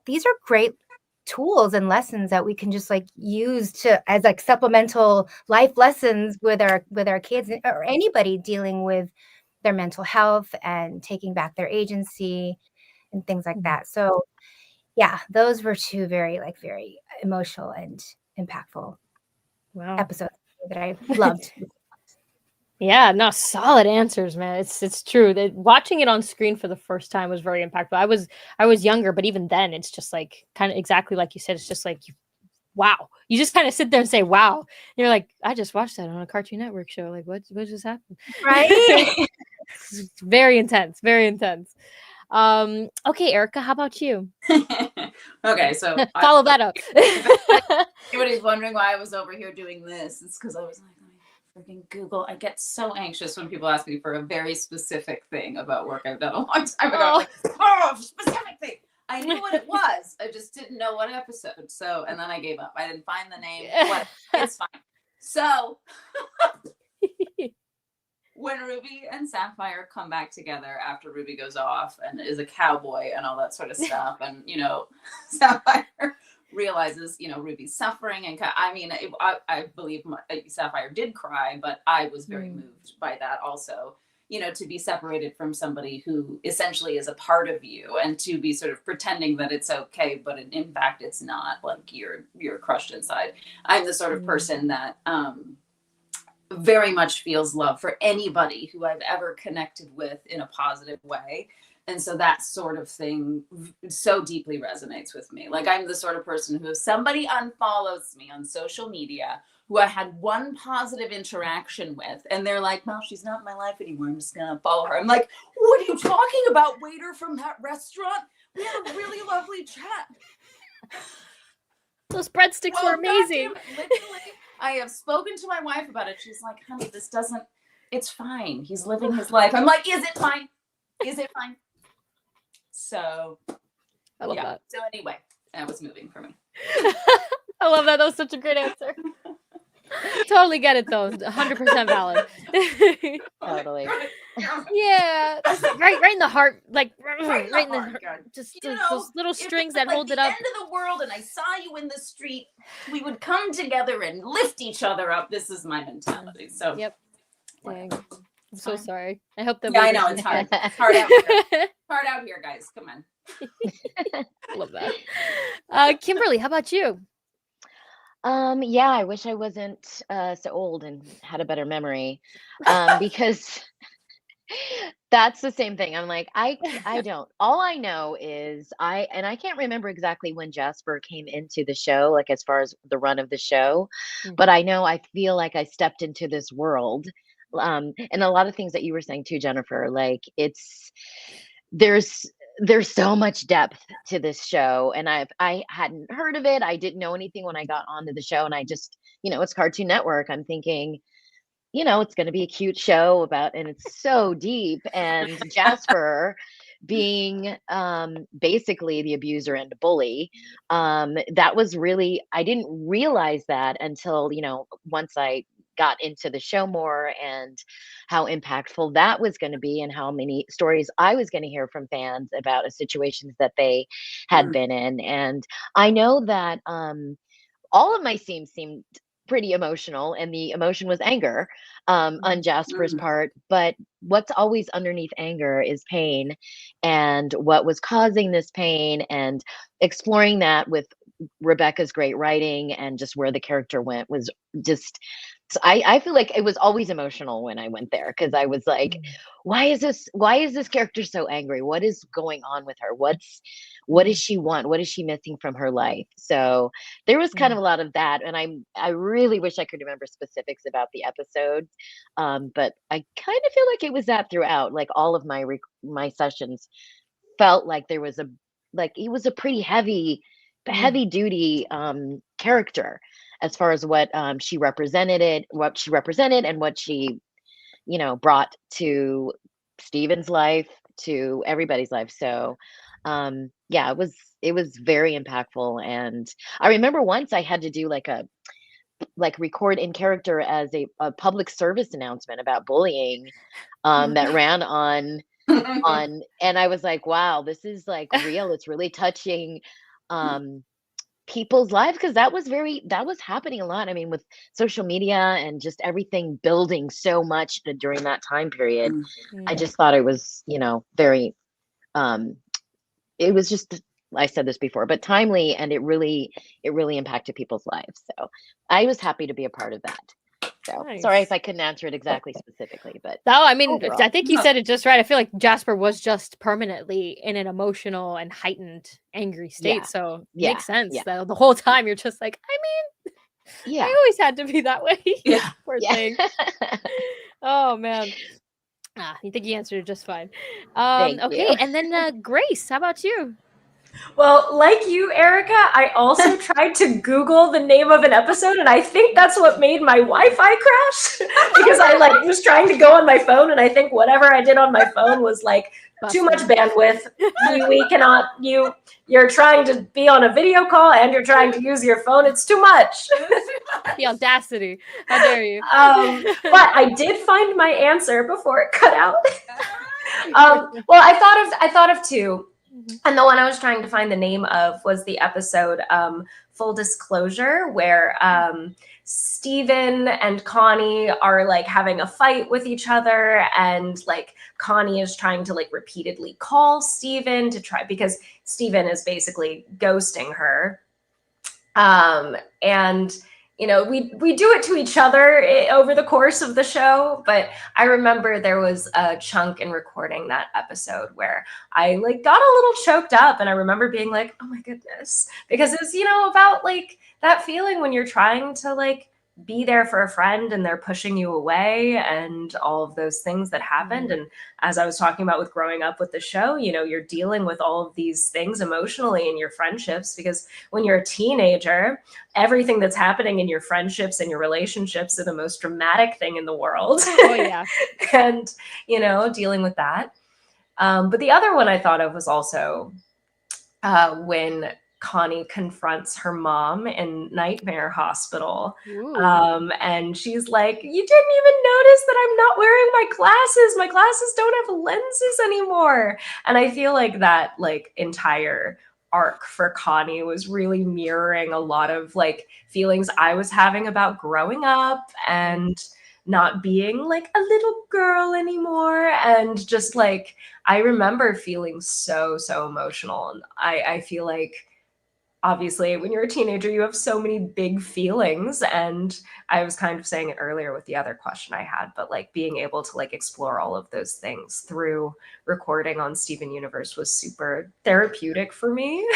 these are great tools and lessons that we can just like use as like supplemental life lessons with our kids or anybody dealing with their mental health and taking back their agency and things like that. So yeah, those were two very emotional and impactful episodes that I loved. Yeah, no, solid answers, man. It's true that watching it on screen for the first time was very impactful. I was younger, but even then, it's just like kind of exactly like you said. It's just like, wow. You just kind of sit there and say, wow. And you're like, I just watched that on a Cartoon Network show. Like, what just happened? Right? It's very intense. Very intense. Okay, Erica, how about you? Okay, so follow that up. Anybody's wondering why I was over here doing this? It's because I was like, freaking Google. I get so anxious when people ask me for a very specific thing about work I've done a long time ago. I'm like, specific thing. I knew what it was. I just didn't know what episode. So, and then I gave up. I didn't find the name. It's fine. So, when Ruby and Sapphire come back together after Ruby goes off and is a cowboy and all that sort of stuff, and Sapphire realizes, Ruby's suffering, and I believe Sapphire did cry, but I was very moved by that also. To be separated from somebody who essentially is a part of you, and to be sort of pretending that it's okay, but in fact it's not. Like you're crushed inside. I'm the sort of person that very much feels love for anybody who I've ever connected with in a positive way. And so that sort of thing so deeply resonates with me. Like I'm the sort of person who, if somebody unfollows me on social media, who I had one positive interaction with, and they're like, well, she's not in my life anymore, I'm just gonna follow her. I'm like, what are you talking about, waiter from that restaurant? We had a really lovely chat. Those breadsticks were amazing. Literally, I have spoken to my wife about it. She's like, honey, it's fine. He's living his life. I'm like, is it fine? Is it fine? So, I love that. So anyway, that was moving for me. I love that. That was such a great answer. Totally get it though. 100% valid. Totally. Yeah, right in the heart, like right in the heart. Just those little strings that hold it up. End of the world, and I saw you in the street. We would come together and lift each other up. This is my mentality. So yep. Dang. I'm so sorry. I hope that. Yeah, I know it's hard. It's hard out here. Hard out here, guys. Come on. Love that. Kimberly, how about you? Yeah, I wish I wasn't so old and had a better memory, because that's the same thing. I'm like, I don't. All I know is I can't remember exactly when Jasper came into the show, like as far as the run of the show, but I know I feel like I stepped into this world And a lot of things that you were saying too, Jennifer, like there's so much depth to this show, and I hadn't heard of it. I didn't know anything when I got onto the show, and I just, it's Cartoon Network. I'm thinking, it's going to be a cute show and it's so deep. And Jasper being basically the abuser and bully, that was really, I didn't realize that until, once I got into the show more, and how impactful that was going to be, and how many stories I was going to hear from fans about situations that they had been in. And I know that all of my scenes seemed pretty emotional, and the emotion was anger on Jasper's part. But what's always underneath anger is pain, and what was causing this pain, and exploring that with Rebecca's great writing and just where the character went was just, I feel like it was always emotional when I went there, because I was like, why is this character so angry? What is going on with her? What does she want? What is she missing from her life? So there was kind of a lot of that, and I really wish I could remember specifics about the episodes, but I kind of feel like it was that throughout. Like all of my sessions felt like there was it was a pretty heavy duty character, as far as what she represented, and what she brought to Steven's life, to everybody's life. So yeah, it was very impactful. And I remember once I had to do record in character as a public service announcement about bullying that ran on and I was like, wow, this is like real. It's really touching people's lives, because that was happening a lot. I mean, with social media and just everything building so much during that time period, I just thought it was, very, it was just, I said this before, but timely, and it really impacted people's lives. So I was happy to be a part of that. So sorry if I couldn't answer it exactly specifically, but no, I mean, overall. I think you said it just right. I feel like Jasper was just permanently in an emotional and heightened angry state. Yeah. So it Yeah. makes sense Yeah. that the whole time you're just like, I mean, I always had to be that way. Yeah. Poor thing. Oh man. I think you answered it just fine. Thank okay, you. and then Grace, how about you? Well, like you, Erica, I also tried to Google the name of an episode, and I think that's what made my Wi-Fi crash, because I was trying to go on my phone, and I think whatever I did on my phone was too much bandwidth. We cannot. You're trying to be on a video call and you're trying to use your phone. It's too much. The audacity! How dare you? But I did find my answer before it cut out. Well, I thought of two. And the one I was trying to find the name of was the episode Full Disclosure, where Steven and Connie are having a fight with each other, and Connie is trying to repeatedly call Steven because Steven is basically ghosting her. And we do it to each other over the course of the show, but I remember there was a chunk in recording that episode where I got a little choked up, and I remember being like, oh my goodness, because it's, about that feeling when you're trying to be there for a friend and they're pushing you away, and all of those things that happened. And as I was talking about with growing up with the show, you're dealing with all of these things emotionally in your friendships, because when you're a teenager, everything that's happening in your friendships and your relationships are the most dramatic thing in the world. Oh yeah. And, dealing with that. But the other one I thought of was also when Connie confronts her mom in Nightmare Hospital. And she's like, you didn't even notice that I'm not wearing my glasses. My glasses don't have lenses anymore. And I feel like that entire arc for Connie was really mirroring a lot of feelings I was having about growing up and not being a little girl anymore. And just I remember feeling so emotional. And I feel like, obviously, when you're a teenager, you have so many big feelings. And I was kind of saying it earlier with the other question I had, but being able to explore all of those things through recording on Steven Universe was super therapeutic for me.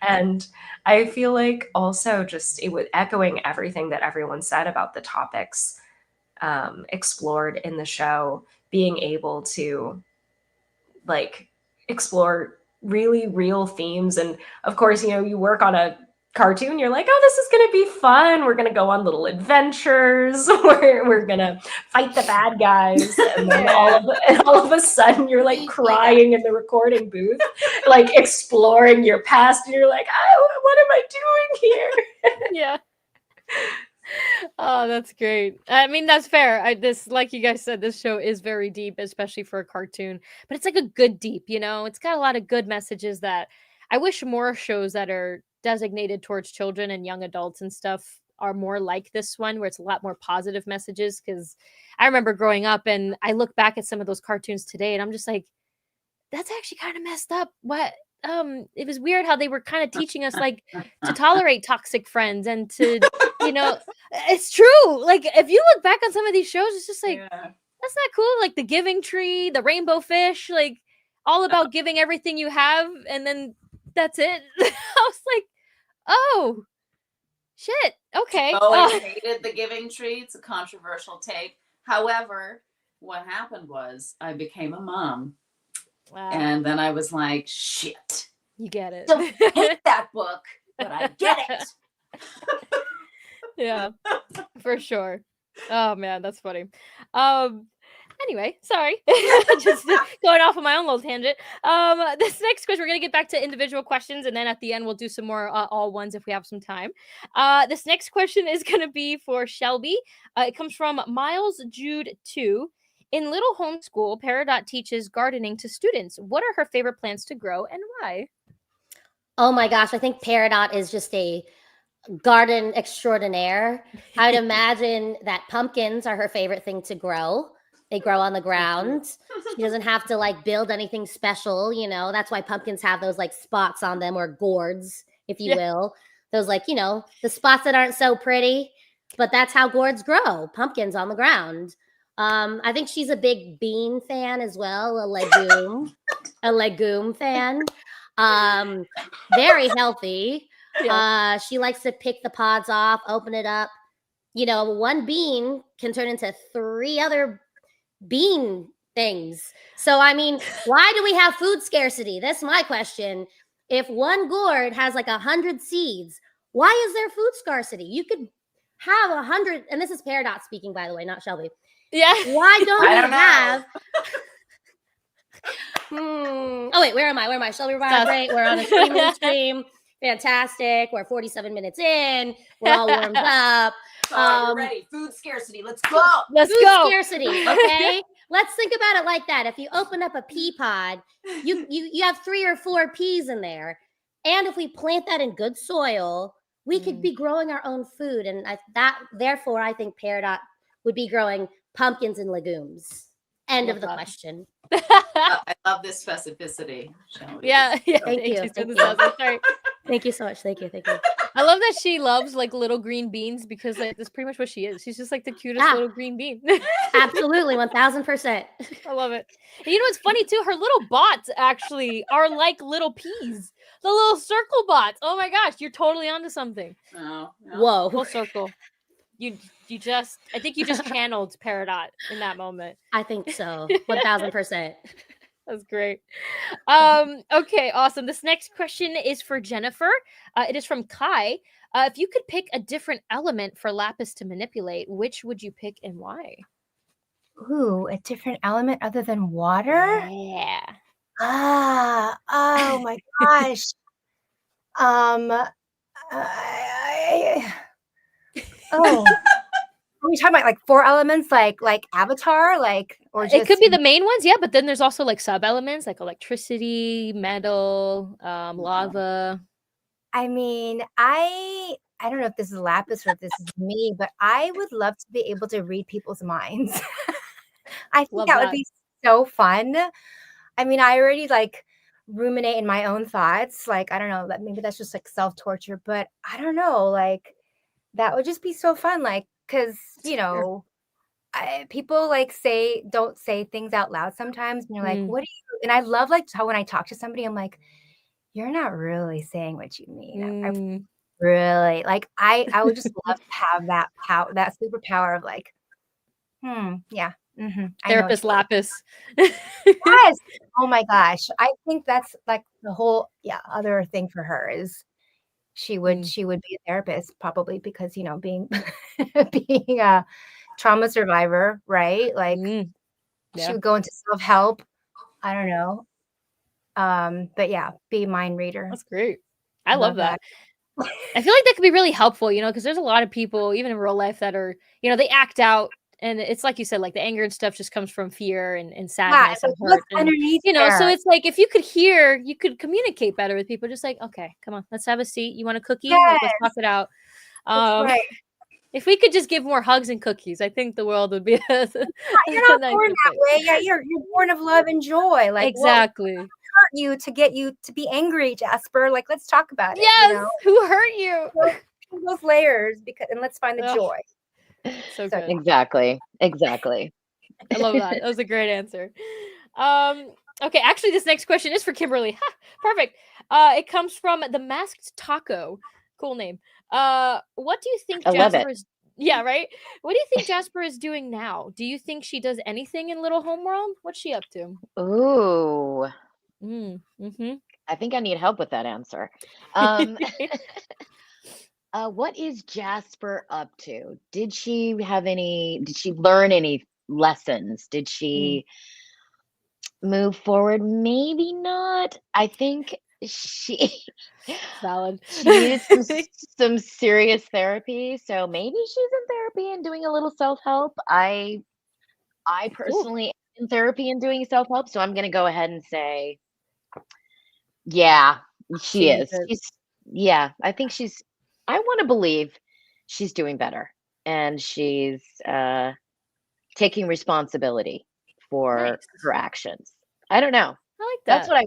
And I feel also just it was echoing everything that everyone said about the topics explored in the show, being able to like explore really real themes. And of course, you know, you work on a cartoon, you're like, oh, this is going to be fun. We're going to go on little adventures. We're going to fight the bad guys. And then all of a sudden you're like crying in the recording booth, like exploring your past. And you're like, oh, what am I doing here? Yeah. Oh, that's great. I mean, that's fair. This, like you guys said, this show is very deep, especially for a cartoon, but it's like a good deep, you know, it's got a lot of good messages that I wish more shows that are designated towards children and young adults and stuff are more like this one, where it's a lot more positive messages. Because I remember growing up and I look back at some of those cartoons today and I'm just like, that's actually kind of messed up. What? It was weird how they were kind of teaching us like to tolerate toxic friends and to, you know, it's true. Like if you look back on some of these shows, it's just like, that's not cool. Like the Giving Tree, the Rainbow Fish, like all about giving everything you have. And then that's it. I was like, oh, shit. Okay. Always hated the Giving Tree. It's a controversial take. However, what happened was I became a mom. Wow. And then I was like, shit. You get it. Don't hate that book, but I get it. Yeah, for sure. Oh man, that's funny. Anyway, sorry. Just going off on my own little tangent. This next question, we're gonna get back to individual questions, and then at the end we'll do some more all ones if we have some time. This next question is gonna be for Shelby. It comes from Miles Jude 2. In Little Homeschool, Peridot teaches gardening to students. What are her favorite plants to grow and why? Oh my gosh, I think Peridot is just a garden extraordinaire. I would imagine that pumpkins are her favorite thing to grow. They grow on the ground. She doesn't have to like build anything special, you know. That's why pumpkins have those like spots on them, or gourds, if you will. Those like, you know, the spots that aren't so pretty, but that's how gourds grow, pumpkins on the ground. I think she's a big bean fan as well, a legume fan. Very healthy. Yeah. She likes to pick the pods off, open it up. You know, one bean can turn into 3 other bean things. So, I mean, why do we have food scarcity? That's my question. If one gourd has like 100 seeds, why is there food scarcity? You could have 100, and this is Peridot speaking, by the way, not Shelby. Yeah. Why don't we have? Oh wait, where am I? Shelby, we're on a stream. Fantastic. We're 47 minutes in. We're all warmed up. We're ready. Food scarcity. Let's go. Food scarcity. Okay. Let's think about it like that. If you open up a pea pod, you have 3 or 4 peas in there, and if we plant that in good soil, we could be growing our own food. And therefore, I think Peridot would be growing pumpkins and legumes. End of the question. I love this specificity. Yeah. Thank you. Thank you so much. Thank you. I love that she loves like little green beans, because like that's pretty much what she is. She's just like the cutest little green bean. Absolutely, 1000%. I love it. And you know what's funny too? Her little bots actually are like little peas. The little circle bots. Oh my gosh, you're totally onto something. No. Whoa, full circle. I think you just channeled Peridot in that moment. I think so. 1000%. That's great. Okay, awesome. This next question is for Jennifer. It is from Kai. If you could pick a different element for Lapis to manipulate, which would you pick and why? Ooh, a different element other than water? Yeah. Oh my gosh. Are we talking about like 4 elements, like Avatar, or just... It could be the main ones, yeah. But then there's also like sub elements, like electricity, metal, lava. I mean, I don't know if this is Lapis or if this is me, but I would love to be able to read people's minds. I think that would be so fun. I mean, I already like ruminate in my own thoughts. Like, I don't know, that maybe that's just like self-torture, but I don't know, like that would just be so fun. Like, because, you know, people like don't say things out loud sometimes. And you're like, what do you, and I love like how when I talk to somebody, I'm like, you're not really saying what you mean. I really like, I would just love to have that power, that superpower of like, Yeah. Therapist Lapis. Yes. Oh my gosh. I think that's like the whole other thing for her is she would be a therapist probably because being being a trauma survivor, right? Like she would go into self-help. I don't know. But yeah, be a mind reader. That's great. I love that. I feel like that could be really helpful, because there's a lot of people, even in real life, that are, they act out. And it's like you said, like the anger and stuff just comes from fear and sadness and hurt. And, underneath so it's like if you could hear, you could communicate better with people. Just like, okay, come on, let's have a seat. You want a cookie? Like, let's talk it out. Right. If we could just give more hugs and cookies, I think the world would be. You're not born that way. Yeah, you're born of love and joy. Like exactly. What hurt you to get you to be angry, Jasper? Like, let's talk about it. Yes. Who hurt you? Those layers, and let's find the joy. So good. Exactly. I love that. That was a great answer. Okay, actually, this next question is for Kimberly. Perfect. It comes from the Masked Taco. Cool name. What do you think Jasper is? Yeah, right. What do you think Jasper is doing now? Do you think she does anything in Little Homeworld? What's she up to? Ooh. Mm-hmm. I think I need help with that answer. What is Jasper up to? Did she learn any lessons? Did she move forward? Maybe not. I think she valid. She needed some serious therapy. So maybe she's in therapy and doing a little self-help. I personally am in therapy and doing self-help. So I'm gonna go ahead and say, yeah, she is. I think I want to believe she's doing better and she's taking responsibility for her actions. I don't know. I like that. That's what I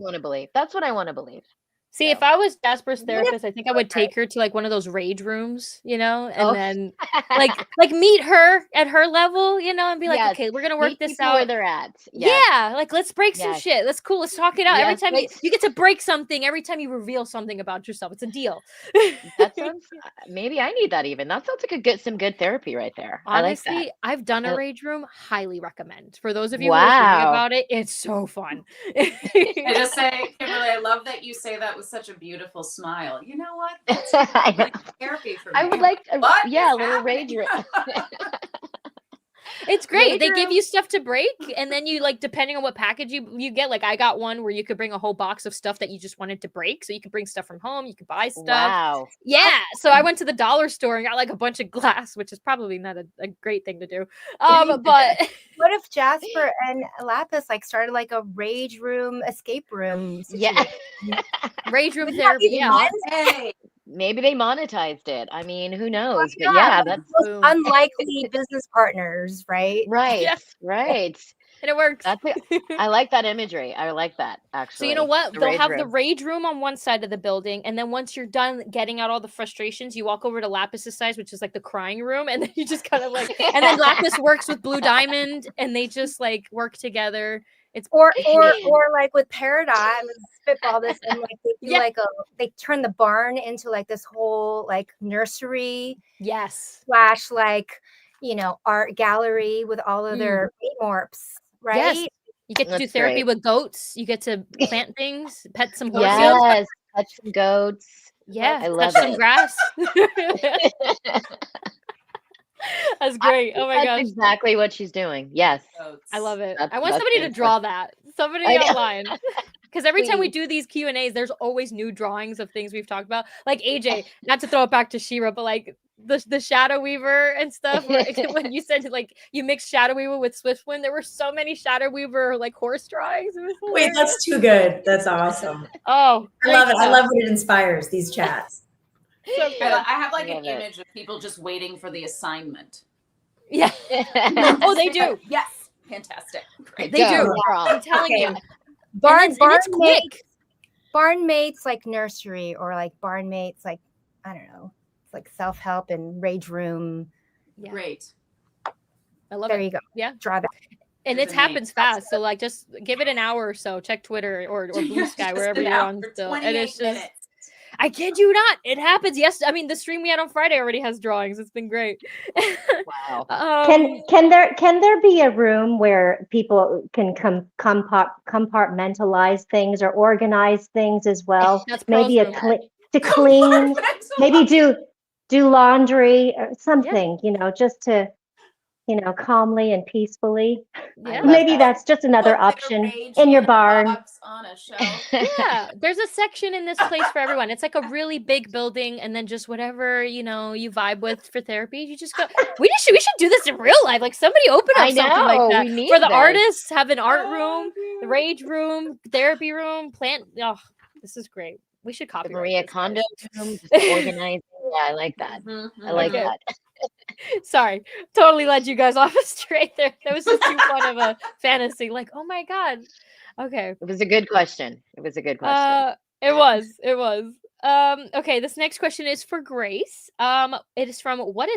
want to believe. See, if I was Jasper's therapist, I think I would take her to like one of those rage rooms, and then like meet her at her level, and be like, okay, we're gonna work this out where they're at. Yeah, like let's break some shit. Let's Let's talk it out. Every time you get to break something, every time you reveal something about yourself, it's a deal. That sounds. Maybe I need that even. That sounds like some good therapy right there. Honestly, I like that. I've done a rage room. Highly recommend. For those of you who are thinking about it, it's so fun. I just say, Kimberly, I love that you say that with such a beautiful smile. You know what? That's therapy for me. I would like a little rage room. It's great. They give you stuff to break, and then you depending on what package you get. Like I got one where you could bring a whole box of stuff that you just wanted to break, so you could bring stuff from home. You could buy stuff. Wow. Yeah. So I went to the dollar store and got like a bunch of glass, which is probably not a great thing to do. But what if Jasper and Lapis started like a rage room, escape room situation? Yeah. Rage room therapy. Yeah. Hey. Maybe they monetized it. I mean, who knows? But yeah, that's unlikely business partners, right? Right. Yeah. Right. And it works. I like that imagery. I like that, actually. So you know what? They'll have the rage room on one side of the building, and then once you're done getting out all the frustrations, you walk over to Lapis's side, which is like the crying room, and then you just kind of and then Lapis works with Blue Diamond, and they just work together. It's or like with Peridot, I'm gonna spitball this, and they do they turn the barn into this whole nursery. Yes. / art gallery with all of their morphs. Right? Yes. You get to do therapy with goats. You get to plant things, pet some horses. Yes, pet some goats. Yeah, I love some grass. That's great. Oh my gosh. That's exactly what she's doing. Yes. I love it. I want somebody to draw that. Somebody online. Because every time we do these Q&As, there's always new drawings of things we've talked about. Like AJ, not to throw it back to She-Ra, but the Shadow Weaver and stuff. When you said you mixed Shadow Weaver with Swiftwind, there were so many Shadow Weaver horse drawings. Wait, that's too good. That's awesome. Oh, I love it. I love when it inspires these chats. So I have an image of people just waiting for the assignment. Yeah. Oh, they do. Yes. Fantastic. Great. They do. I'm telling you. Barn mates nursery, or barn mates I don't know, self-help and rage room. Yeah. Great. I love there it. You go. Yeah. Draw that. And it happens fast. So just give it an hour or so. Check Twitter or Blue Sky, wherever you're on still. And it's just I kid you not. It happens. Yes. I mean, the stream we had on Friday already has drawings. It's been great. Wow. Can there be a room where people can compartmentalize things or organize things as well? That's Maybe Pearl's room. to clean, maybe do laundry or something, just to, calmly and peacefully. Yeah. Maybe that's just another Put, like, a option rage in your hand barn. box on a shelf. Yeah, there's a section in this place for everyone. It's like a really big building, and then just whatever you vibe with for therapy, you just go. We should do this in real life. Like somebody open up I something know, like that we need for the this. artists. Have an art room, the rage room, therapy room, plant. Oh, this is great. We should The copy Maria this, Kondo guys. room, just organizing. Yeah, I like that. I like Okay. that. Sorry, totally led you guys off straight there. That was just too fun of a fantasy. Like, oh my god. Okay. It was a good question. It was a good question. It was. Okay, this next question is for Grace. It is from what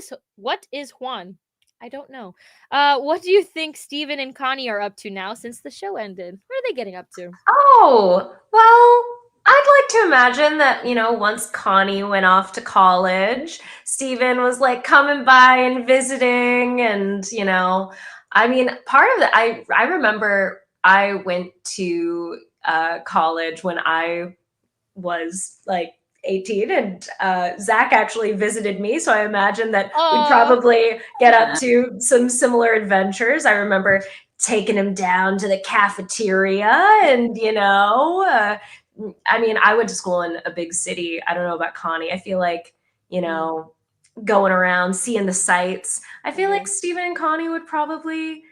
is Juan? I don't know. What do you think Steven and Connie are up to now since the show ended? What are they getting up to? Oh, well, I'd like to imagine that, once Connie went off to college, Steven was like coming by and visiting. And, I mean, part of that, I remember I went to college when I was like 18 and Zach actually visited me. So I imagine that we'd probably get up to some similar adventures. I remember taking him down to the cafeteria and, I mean, I went to school in a big city. I don't know about Connie. I feel like, going around, seeing the sights. I feel like Steven and Connie would probably,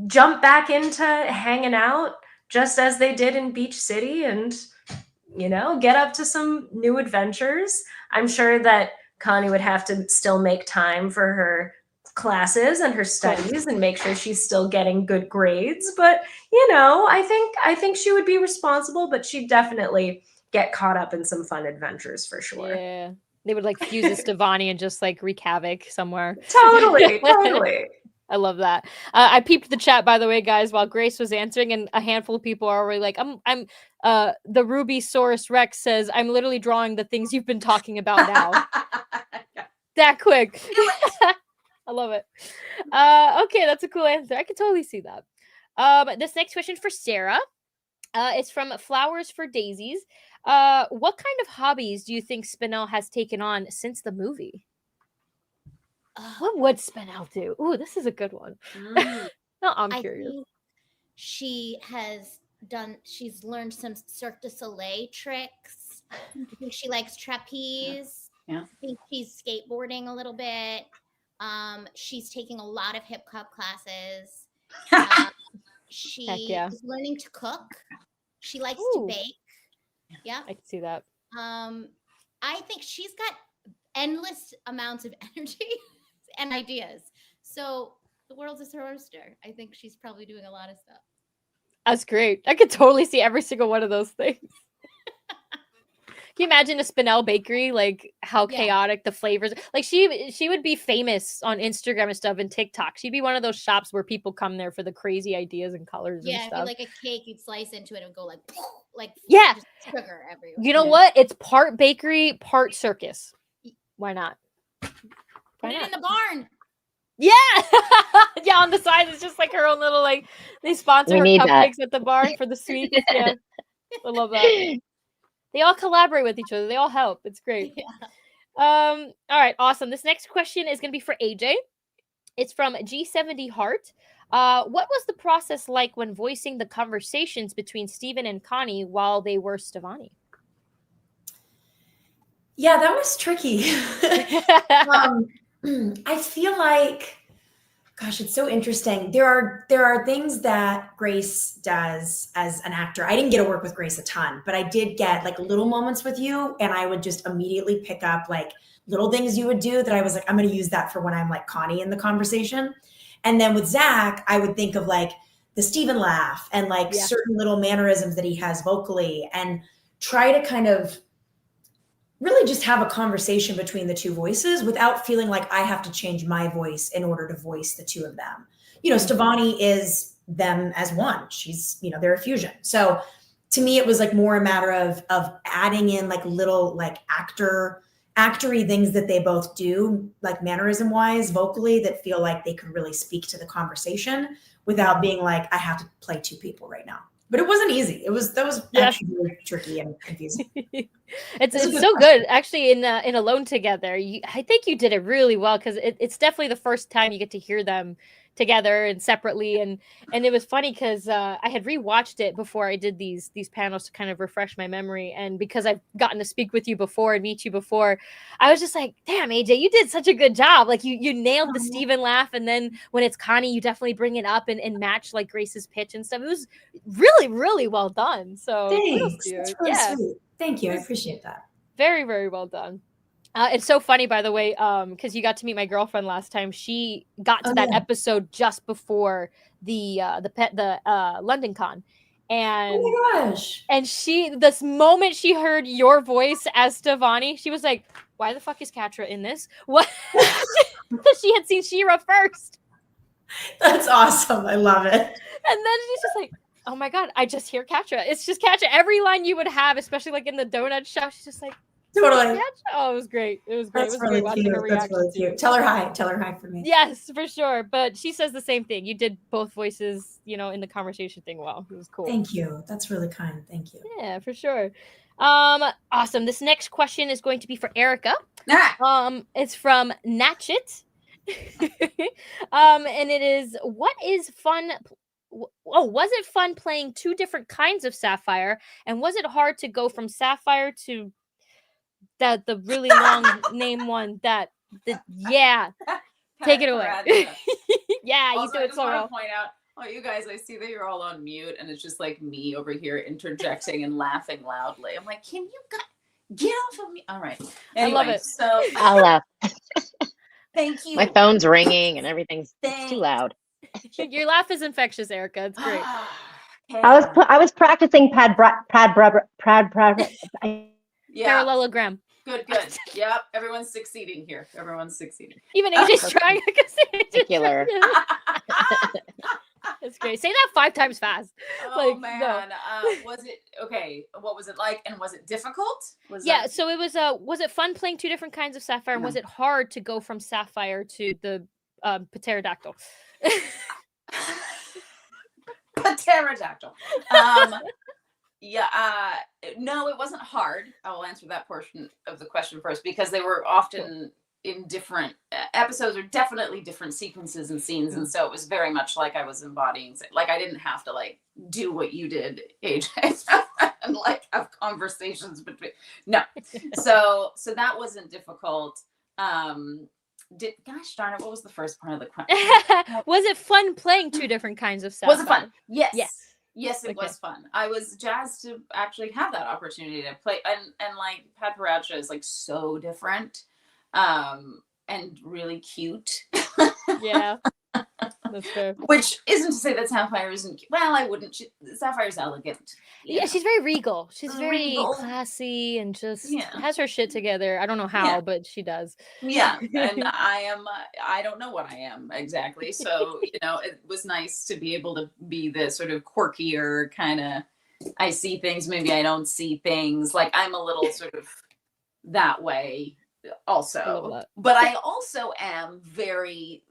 jump back into hanging out just as they did in Beach City and, get up to some new adventures. I'm sure that Connie would have to still make time for her classes and her studies and make sure she's still getting good grades. But, I think she would be responsible, but she'd definitely get caught up in some fun adventures for sure. Yeah. They would like fuse a stevonnie and just like wreak havoc somewhere. Totally. I love that. I peeped the chat, by the way, guys, while Grace was answering, and a handful of people are already like, I'm the Ruby Saurus Rex says, I'm literally drawing the things you've been talking about now. That quick. I love it. Okay, that's a cool answer. I can totally see that. This next question for Sarah. It's from Flowers for Daisies. What kind of hobbies do you think Spinel has taken on since the movie? What would Spinel do? Ooh, this is a good one. No, I'm curious. Think she's learned some Cirque du Soleil tricks. I think she likes trapeze. Yeah. I think she's skateboarding a little bit. She's taking a lot of hip hop classes. She is learning to cook. She likes to bake. Yeah. I can see that. I think she's got endless amounts of energy and ideas. So the world is her oyster. I think she's probably doing a lot of stuff. That's great. I could totally see every single one of those things. Can you imagine a Spinel bakery? Like how chaotic the flavors. Like she would be famous on Instagram and stuff and TikTok. She'd be one of those shops where people come there for the crazy ideas and colors and stuff. Yeah, like a cake, you'd slice into it and go like just sugar everywhere. You know what? It's part bakery, part circus. Why not? Put it in the barn. Yeah. Yeah, on the side it's just like her own little like they sponsor her cupcakes at the barn for the sweets. Yeah. I love that. They all collaborate with each other. They all help. It's great. Yeah. All right, awesome. This next question is going to be for AJ. It's from G70 Heart. What was the process like when voicing the conversations between Steven and Connie while they were stevonnie? Yeah, that was tricky. I feel like, gosh, it's so interesting. There are things that Grace does as an actor. I didn't get to work with Grace a ton, but I did get like little moments with you, and I would just immediately pick up like little things you would do that I was like, I'm going to use that for when I'm like Connie in the conversation. And then with Zach, I would think of like the Steven laugh and like certain little mannerisms that he has vocally, and try to kind of really just have a conversation between the two voices without feeling like I have to change my voice in order to voice the two of them. You know, stevonnie is them as one. She's, they're a fusion. So to me, it was like more a matter of adding in like little like actory things that they both do, like mannerism wise, vocally, that feel like they could really speak to the conversation without being like, I have to play two people right now. But it wasn't easy. That was actually really tricky and confusing. It's so good. Actually, in Alone Together, I think you did it really well, because it's definitely the first time you get to hear them together and separately, and it was funny because I had rewatched it before I did these panels to kind of refresh my memory, and because I've gotten to speak with you before and meet you before, I was just like, damn, AJ, you did such a good job. Like you nailed the Steven laugh, and then when it's Connie, you definitely bring it up and match like Grace's pitch and stuff. It was really, really well done. So thanks. That's really sweet. Thank you. I appreciate that. Very, very well done. It's so funny, by the way, because you got to meet my girlfriend last time. She got to that episode just before the London Con, and oh my gosh! And this moment she heard your voice as Stevonnie, she was like, "Why the fuck is Katra in this?" What? Because she had seen She-Ra first. That's awesome. I love it. And then she's just like, "Oh my god, I just hear Katra. It's just Katra." Every line you would have, especially like in the donut shop, she's just like. Totally. Oh, it was great. It was great. That's it was really great watching cute. her reaction. That's really cute. Tell her hi. Tell her hi for me. Yes, for sure. But she says the same thing. You did both voices, in the conversation thing well. It was cool. Thank you. That's really kind. Thank you. Yeah, for sure. Awesome. This next question is going to be for Erica. It's from Natchet. And it is, what is fun? Was it fun playing two different kinds of Sapphire? And was it hard to go from Sapphire to the really long name one take it away. Yeah, also, you do it so well. I just want to point out, you guys, I see that you're all on mute, and it's just like me over here interjecting and laughing loudly. I'm like, can you get off of me? All right. Anyway, I love it. So I'll laugh. Thank you. My phone's ringing and everything's too loud. Your laugh is infectious, Erica. It's great. I was practicing parallelogram. Good. Yep. Everyone's succeeding here. Even AJ's trying. Particular. It's great. Say that 5 times fast. Oh man. No. Was it okay? What was it like? And was it difficult? So it was it fun playing two different kinds of Sapphire? And was it hard to go from Sapphire to the pterodactyl? Pterodactyl. No, it wasn't hard. I will answer that portion of the question first, because they were often in different episodes, or definitely different sequences and scenes, and so it was very much like I was embodying. Like I didn't have to like do what you did, AJ, and like have conversations between. No, so that wasn't difficult. Gosh darn it, what was the first part of the question? Was it fun playing two different kinds of Sapphire? Was it fun? Yes, it was fun. I was jazzed to actually have that opportunity to play, and like Peridot is like so different, and really cute. Yeah, that's fair. Which isn't to say that Sapphire isn't cute. Well, I wouldn't. Sapphire's elegant. Yeah, she's very regal. She's very classy and just has her shit together. I don't know how, but she does. Yeah, and I don't know what I am exactly. So, it was nice to be able to be the sort of quirkier kind of, I see things, maybe I don't see things. Like I'm a little sort of that way also. But I also am very,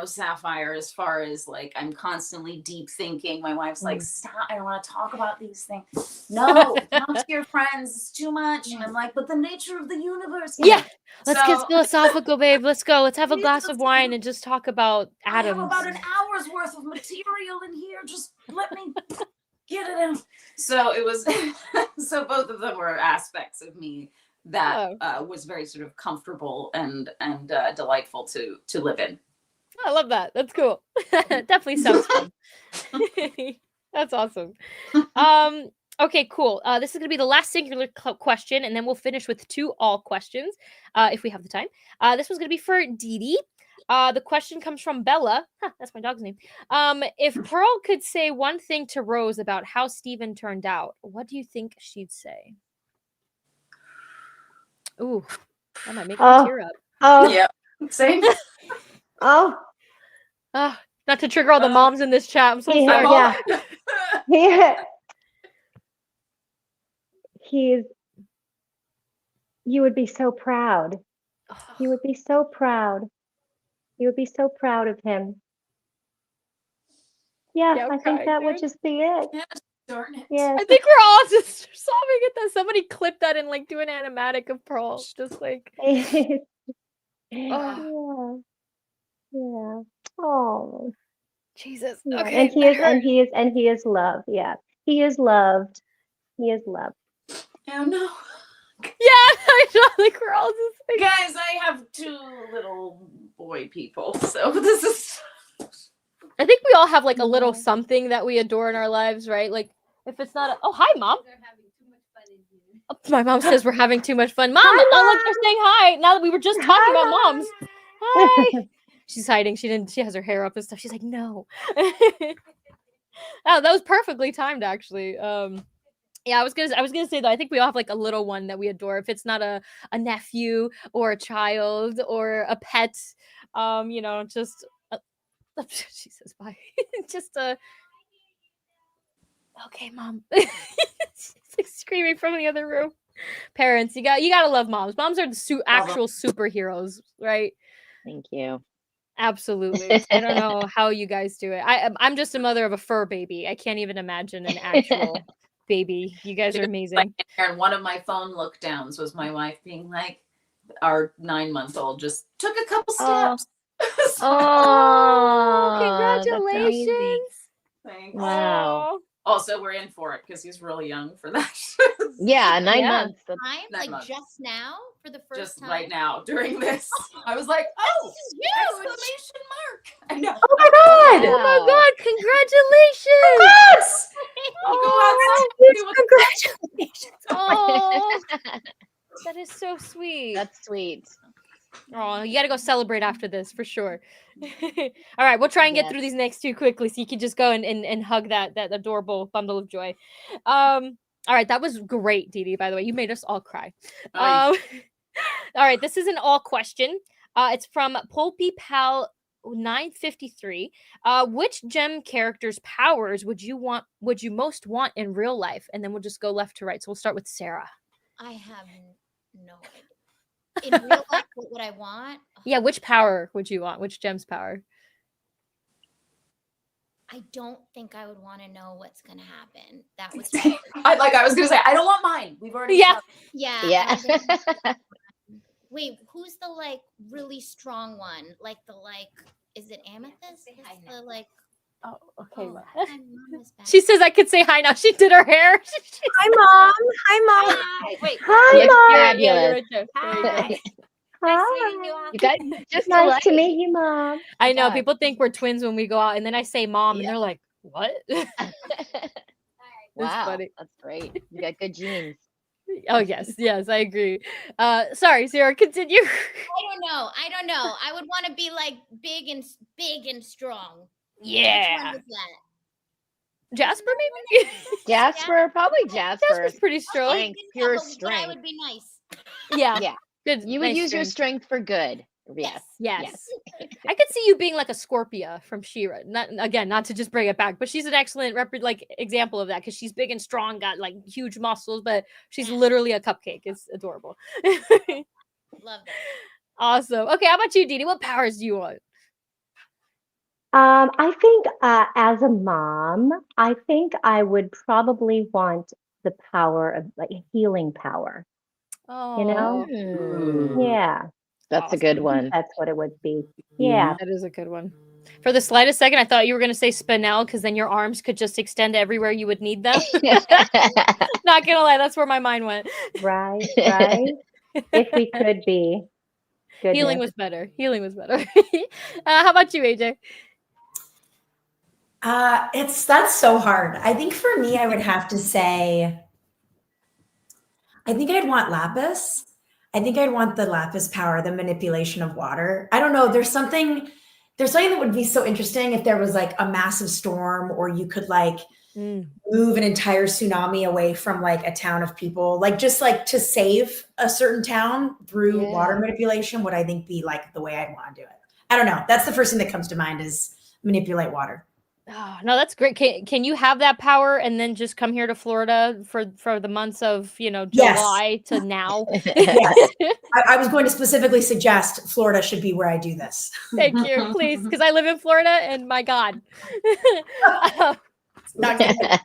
Sapphire, as far as like I'm constantly deep thinking. My wife's like, stop, I don't want to talk about these things. No, talk to your friends, it's too much. And I'm like, but the nature of the universe. Yeah, let's get philosophical, babe. Let's go. Let's have a glass of wine and just talk about atoms. I have about an hour's worth of material in here. Just let me get it in. So it was so both of them were aspects of me that was very sort of comfortable and delightful to live in. I love that. That's cool. Definitely sounds fun. That's awesome. Okay, cool. This is going to be the last singular question, and then we'll finish with 2 all questions if we have the time. This one's going to be for Dee Dee. The question comes from Bella. That's my dog's name. If Pearl could say one thing to Rose about how Steven turned out, what do you think she'd say? Ooh, that might make me tear up. Oh, yeah. Same. Not to trigger all the moms in this chat. I'm so sorry. Yeah. you would be so proud. You would be so proud. You would be so proud of him. Yeah, I think that would just be it. Darn it. Yes. I think we're all just sobbing at that. Somebody clip that and like do an animatic of Pearl. Just like Yeah. oh, Yeah. Oh. Jesus. Yeah. Okay. And he is loved. Yeah. He is loved. He is loved. Oh no. Yeah, I know, like we're all just like Guys, I have 2 little boy people, so this is. I think we all have like a little something that we adore in our lives, right? Like if it's not oh hi mom. Oh, my mom says we're having too much fun. Mom, oh look, they're saying hi. Now that we were just talking about moms. Hi. She's hiding. She has her hair up and stuff. She's like, no. Oh, that was perfectly timed actually. Yeah, I was gonna say though, I think we all have like a little one that we adore. If it's not a nephew or a child or a pet, just she says bye. Just okay, mom. She's like screaming from the other room. Parents, you gotta love moms. Moms are the actual superheroes, right? Thank you. Absolutely. I don't know how you guys do it. I'm just a mother of a fur baby. I can't even imagine an actual baby. You guys are amazing. And one of my phone look downs was my wife being like, our 9-month-old just took a couple steps. Congratulations. Thanks. Wow. Also, we're in for it because he's really young for that. Yeah, 9 months. Time, 9 like months. just now for the first Just time. right now during this. I was like, oh, This is huge. exclamation mark. I know. Oh my god! Wow. Oh my god! Congratulations! Yes! Oh, Congratulations. oh, that is so sweet. That's sweet. Oh, you got to go celebrate after this for sure. All right, we'll try and get Yes. through these next 2 quickly, so you can just go and hug that adorable bundle of joy. All right, that was great, Dee Dee. By the way, you made us all cry. Nice. All right, this is an all question. It's from Pulpy Pal 953. Which gem character's powers would you most want in real life? And then we'll just go left to right. So we'll start with Sarah. I have no idea. In real life, what would I want? Yeah, which power would you want? Which gem's power? I don't think I would want to know what's going to happen. That was I was gonna say, I don't want mine. We've already Yeah. yeah. Yeah. Wait, who's the like really strong one? Like the is it Amethyst? Is the like Oh, okay. my mom is back. She says I could say hi now. She did her hair. Hi, Mom. Hi, Mom. Wait. Hi, Yes, Mom. fabulous. you're right there. There you go. Hi. Hi. You guys just Nice alike. to meet you, Mom. I know God. people think we're twins when we go out, and then I say mom, and they're like, "What?" Wow, funny. that's great. You got good genes. Oh yes, I agree. Sorry, Sarah, continue. I don't know. I would want to be like big and strong. Which Yeah, one was that? Jasper maybe. Jasper, probably Jasper. Jasper's pretty strong. Strength, pure But I strength. would be nice. Yeah, Yeah. good. You would nice use your strength. strength for good. Yes. Yes. I could see you being like a Scorpia from She-Ra. Not to just bring it back, but she's an excellent example of that because she's big and strong, got like huge muscles, but she's literally a cupcake. It's adorable. Love that. Awesome. Okay, how about you, Dee Dee? What powers do you want? I think as a mom, I think I would probably want the power of like healing power. Oh, You know? Yeah, That's a good one. that's what it would be. Yeah. that is a good one. For the slightest second, I thought you were going to say Spinel because then your arms could just extend everywhere you would need them. Not gonna lie, that's where my mind went. Right. If we could be. Healing was better. How about you, AJ? That's so hard. I think for me, I would have to say, I think I'd want Lapis. I think I'd want the Lapis power, the manipulation of water. I don't know. There's something that would be so interesting if there was like a massive storm, or you could like move an entire tsunami away from like a town of people, like just like to save a certain town through water manipulation would I think be like the way I'd want to do it. I don't know. That's the first thing that comes to mind is manipulate water. Oh, no, that's great. Can you have that power and then just come here to Florida for the months of, Yes. July to now? Yes. I was going to specifically suggest Florida should be where I do this. Thank you, please, because I live in Florida and my God. Not kidding.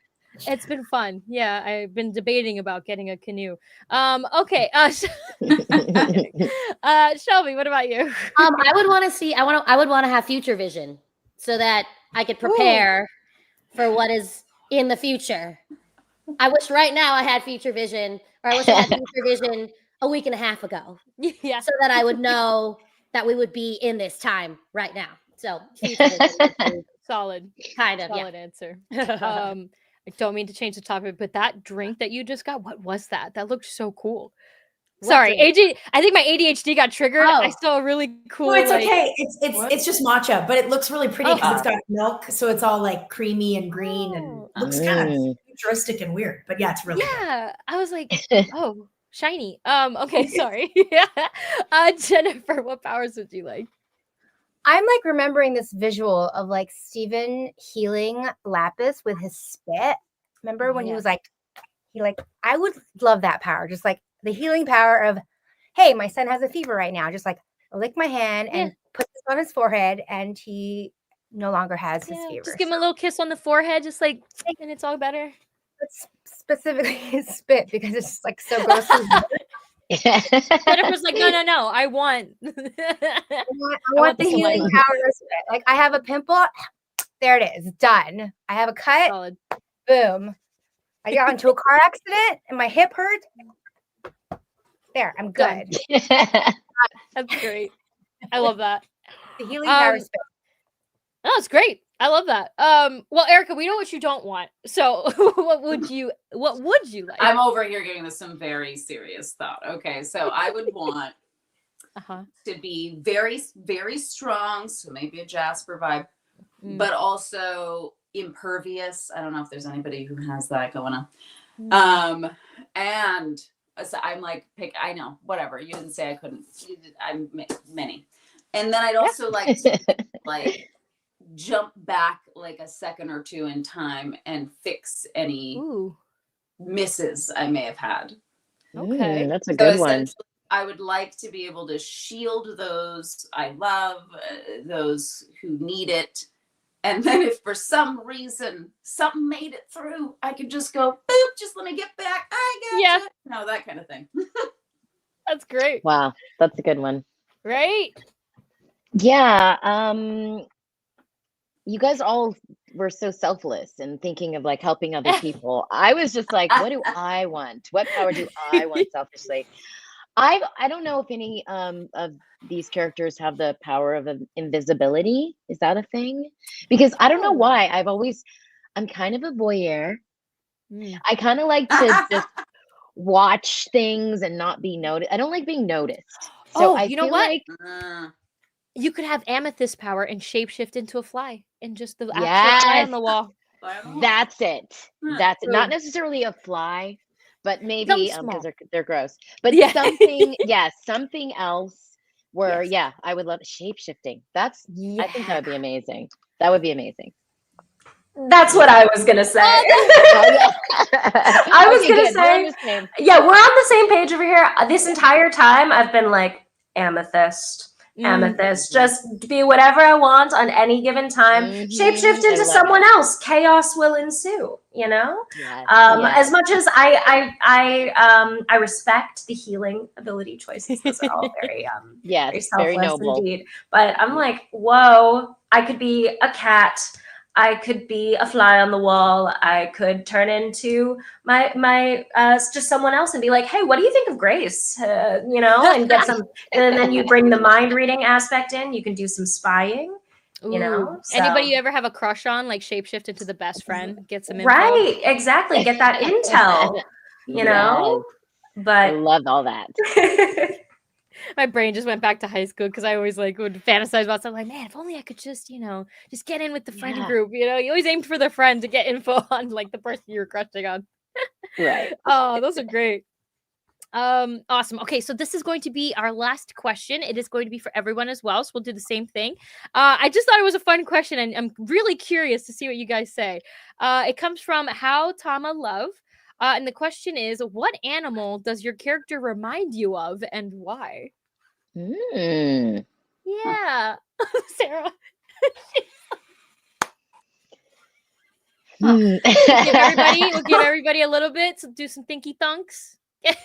It's been fun. Yeah, I've been debating about getting a canoe. Okay. Shelby, what about you? I would want to see. I would want to have future vision so that I could prepare for what is in the future. I wish right now I had future vision, or I wish I had future vision a week and a half ago. Yeah. So that I would know that we would be in this time right now. So future vision. Solid. Kind of. Solid answer. I don't mean to change the topic, but that drink that you just got, what was that? That looked so cool. Sorry, AJ. I think my ADHD got triggered. I saw a really cool. No, it's okay. It's just matcha, but it looks really pretty because it's got milk, so it's all like creamy and green and looks kind of futuristic and weird. But yeah, it's really good. I was like, oh, shiny. Okay, sorry. Jennifer, what powers would you like? I'm like remembering this visual of like Steven healing Lapis with his spit. Remember when he was like, I would love that power. Just like the healing power of, hey, my son has a fever right now. Just like lick my hand and put this on his forehead and he no longer has his fever. Just give him a little kiss on the forehead, just like, and it's all better. It's specifically his spit because it's like so gross. Jennifer's like, no, I want the healing power of spit. Like I have a pimple, there it is, done. I have a cut, solid. Boom. I got into a car accident and my hip hurt. There, I'm good. That's great. I love that. The healing power of spit. No, it's great. I love that. Well, Erica, we know what you don't want. So what would you like? I'm over here giving this some very serious thought. Okay, so I would want to be very, very strong. So maybe a Jasper vibe, but also impervious. I don't know if there's anybody who has that going on. And so I'm like, I know, whatever. You didn't say I couldn't. I'm many. And then I'd also like to jump back like a second or two in time and fix any misses I may have had. Okay. That's a good one. I would like to be able to shield those I love, those who need it. And then if for some reason something made it through, I could just go, boop, just let me get back. I got you. No, that kind of thing. That's great. Wow. That's a good one. Right? Yeah. You guys all were so selfless and thinking of like helping other people. I was just like, what do I want? What power do I want selfishly? I don't know if any of these characters have the power of invisibility. Is that a thing? Because I don't know why. I'm kind of a voyeur. I kind of like to just watch things and not be noticed. I don't like being noticed. So you know what? You could have amethyst power and shapeshift into a fly and just the actual fly on the wall. That's it. That's it. Not necessarily a fly, but maybe because they're gross. But something else where I would love shapeshifting. I think that would be amazing. That would be amazing. That's what I was gonna say. I was gonna say, we're on the same page over here. This entire time I've been like amethyst, just be whatever I want on any given time. Shapeshift into someone else. Chaos will ensue. As much as I respect the healing ability choices. Those are all very very noble indeed. But I'm like, whoa! I could be a cat. I could be a fly on the wall. I could turn into my just someone else and be like, hey, what do you think of Grace? And get some, and then you bring the mind reading aspect in. You can do some spying. So. Anybody you ever have a crush on, like shapeshift into the best friend, get some info. Right, exactly. Get that intel. But I love all that. My brain just went back to high school because I always would fantasize about something like, man, if only I could just get in with the friend group. You always aimed for the friend to get info on like the person you were crushing on. Right. Oh, those are great. Awesome. Okay, so this is going to be our last question. It is going to be for everyone as well, so we'll do the same thing. I just thought it was a fun question, and I'm really curious to see what you guys say. It comes from How Tama Love, and the question is, what animal does your character remind you of, and why? Yeah, Sarah. We'll give everybody a little bit. So do some thinky thunks. I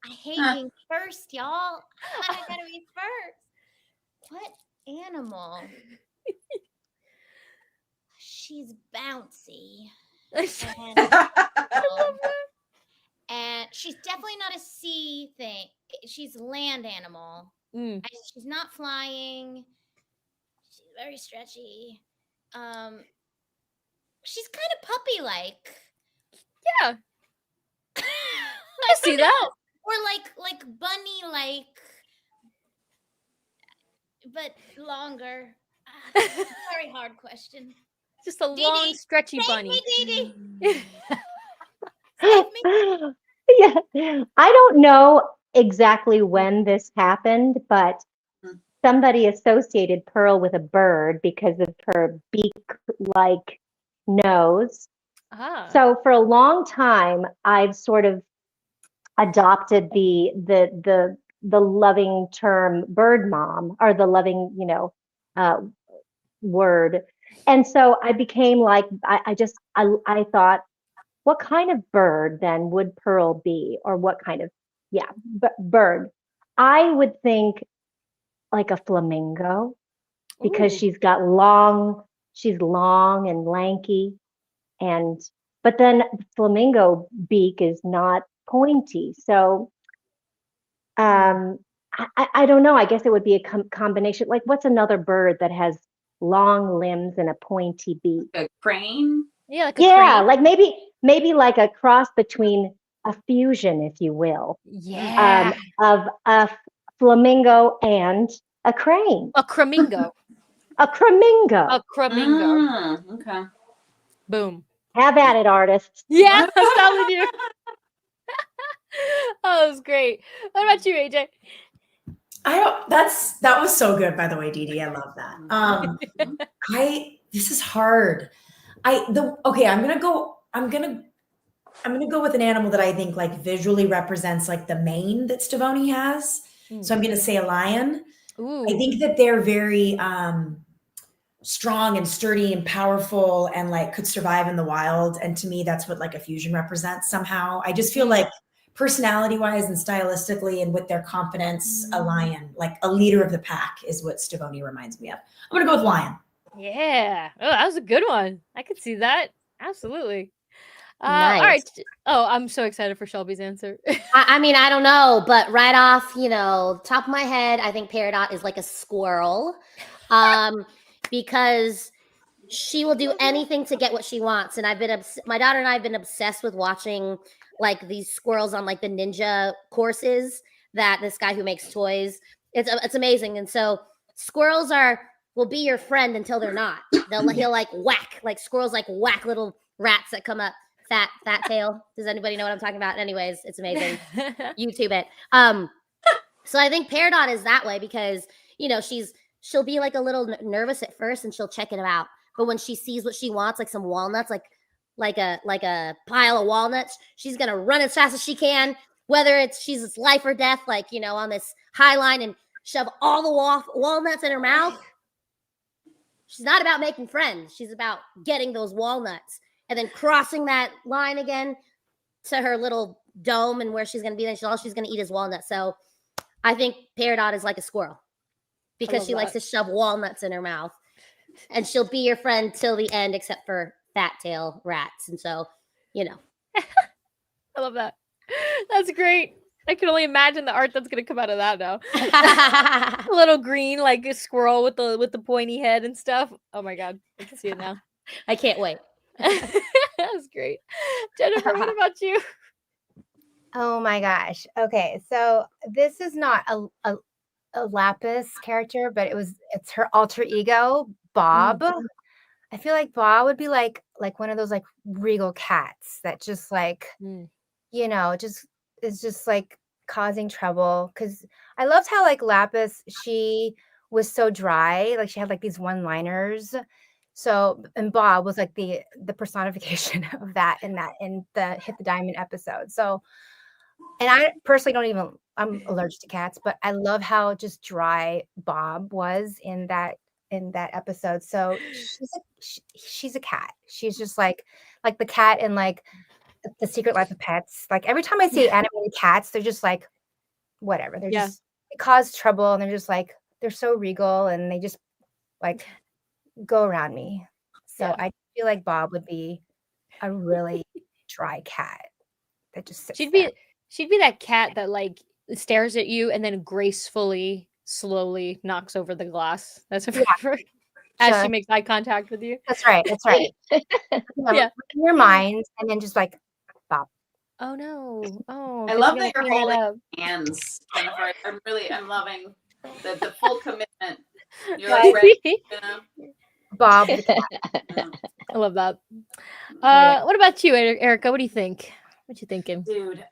hate being first, y'all. I gotta be first. What animal? She's bouncy. And she's definitely not a sea thing. She's a land animal. And she's not flying. She's very stretchy. She's kind of puppy-like. Yeah. I see that. Or like bunny-like, but longer. Very hard question. Just a long, stretchy bunny. Dee. Yeah, I don't know exactly when this happened, but somebody associated Pearl with a bird because of her beak-like nose. So for a long time, I've sort of adopted the loving term bird mom, or the loving, word. And so I became like, I thought, what kind of bird then would Pearl be? Or what kind of, bird? I would think like a flamingo, because she's long and lanky. But then flamingo beak is not pointy. So I don't know. I guess it would be a combination. Like, what's another bird that has long limbs and a pointy beak? A crane? Yeah, like a crane. Like maybe like a cross between a fusion, if you will. Yeah. Of a flamingo and a crane. A cramingo. A cramingo. A cramingo. Okay. Boom. Have at it, artists. Yeah, I'm telling you. Oh, that was great. What about you, AJ? That was so good, by the way, Dee Dee. I love that. This is hard. I'm gonna go with an animal that I think like visually represents like the mane that stevonnie has. So I'm gonna say a lion. Ooh. I think that they're very strong and sturdy and powerful and like could survive in the wild. And to me, that's what like a fusion represents somehow. I just feel like personality wise and stylistically and with their confidence, a lion, like a leader of the pack, is what stevonnie reminds me of. I'm gonna go with lion. Yeah. Oh, that was a good one. I could see that. Absolutely. Nice. All right. Oh, I'm so excited for Shelby's answer. I mean, I don't know, but right off, top of my head, I think Peridot is like a squirrel, because she will do anything to get what she wants. And my daughter and I have been obsessed with watching like these squirrels on like the ninja courses that this guy who makes toys. It's amazing. And so squirrels will be your friend until they're not. He'll like whack, like squirrels like whack little rats that come up. Fat tail. Does anybody know what I'm talking about? Anyways, it's amazing. YouTube it. So I think Peridot is that way because she'll be like a little nervous at first and she'll check it out. But when she sees what she wants, like some walnuts, like a pile of walnuts, she's gonna run as fast as she can, whether she's life or death, like on this high line, and shove all the walnuts in her mouth. She's not about making friends. She's about getting those walnuts. And then crossing that line again to her little dome and where she's going to be. Then all she's going to eat is walnuts. So I think Peridot is like a squirrel because she likes to shove walnuts in her mouth. And she'll be your friend till the end, except for fat tail rats. And so, I love that. That's great. I can only imagine the art that's going to come out of that now. A little green, like a squirrel with the pointy head and stuff. Oh my God. I can see it now. I can't wait. That was great. Jennifer, what about you? Oh my gosh. Okay, so this is not a Lapis character, but it's her alter ego, Bob. I feel like Bob would be like one of those like regal cats that just like just is just like causing trouble, because I loved how like Lapis, she was so dry, like she had like these one-liners. So, and Bob was like the personification of that in the Hit the Diamond episode. So, and I personally I'm allergic to cats, but I love how just dry Bob was in that episode. So she's a cat. She's just like the cat in like The Secret Life of Pets. Like every time I see animated cats, they're just like whatever. They're just, they cause trouble, and they're just like, they're so regal, and they just like go around me. So I feel like Bob would be a really dry cat that just sits there. She'd be that cat that like stares at you and then gracefully, slowly knocks over the glass. That's her favorite. As she makes eye contact with you. That's right. That's right. In your mind, and then just like Bob. Oh no! Oh, I love that you're holding hands, Jennifer. I'm loving the full commitment. You're like ready, you know? Bob. I love that. What about you, Erica? What do you think? What you thinking, dude?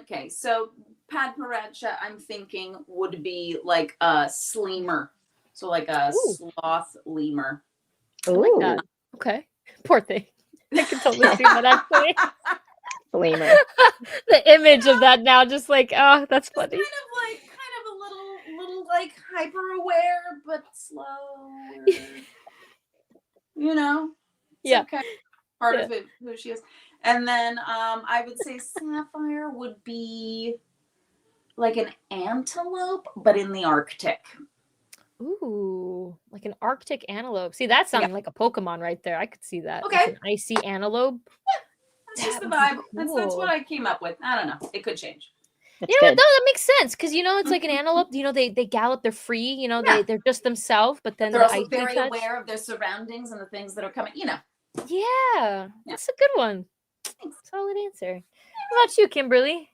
Okay, so Pad Paracha, I'm thinking would be like a sleemer, so like a sloth lemur. I like that. Okay, poor thing. I can totally see that actually. Lemur. The image of that now, just like, oh, that's funny. Kind of a little like hyper aware, but slow. You know. Yeah. Okay. Part of it, who she is. And then I would say Sapphire would be like an antelope, but in the Arctic. Ooh, like an Arctic antelope. See, that sounded like a Pokemon right there. I could see that. Okay. Like an icy antelope. That's just the vibe. That's what I came up with. I don't know. It could change. You know, that makes sense, because you know it's like an antelope. You know, they gallop, they're free. You know, they're just themselves. But then they're also very aware of their surroundings and the things that are coming. You know. Yeah, that's a good one. Solid answer. What about you, Kimberly?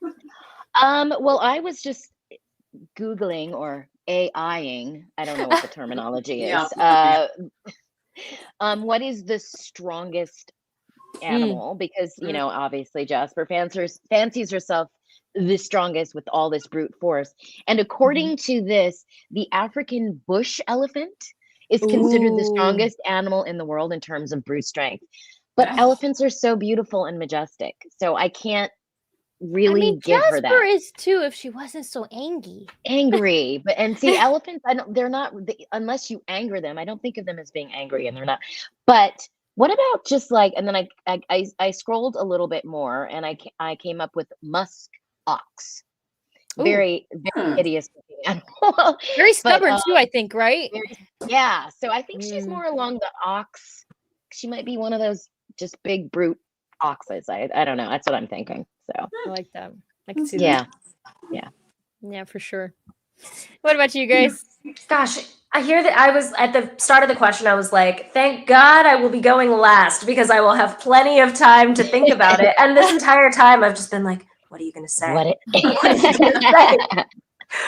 Well, I was just Googling or AIing. I don't know what the terminology is. What is the strongest animal? Because you know, obviously, Jasper fancies herself the strongest with all this brute force. And according to this, the African bush elephant is considered the strongest animal in the world in terms of brute strength. But elephants are so beautiful and majestic, so I can't really give her that. Jasper is too, if she wasn't so angry. But and see, elephants, they're not, unless you anger them. I don't think of them as being angry, and they're not. But what about just like, and then I scrolled a little bit more, and I came up with musk ox. Very hideous animal. Very stubborn too, I think, right? Yeah. So I think she's more along the ox. She might be one of those just big brute oxes. I don't know. That's what I'm thinking. So I like that. I can see that. Yeah, for sure. What about you guys? Gosh, I hear that. I was at the start of the question. I was like, thank God I will be going last, because I will have plenty of time to think about it. And this entire time I've just been like, what are you going to say? What are you gonna say?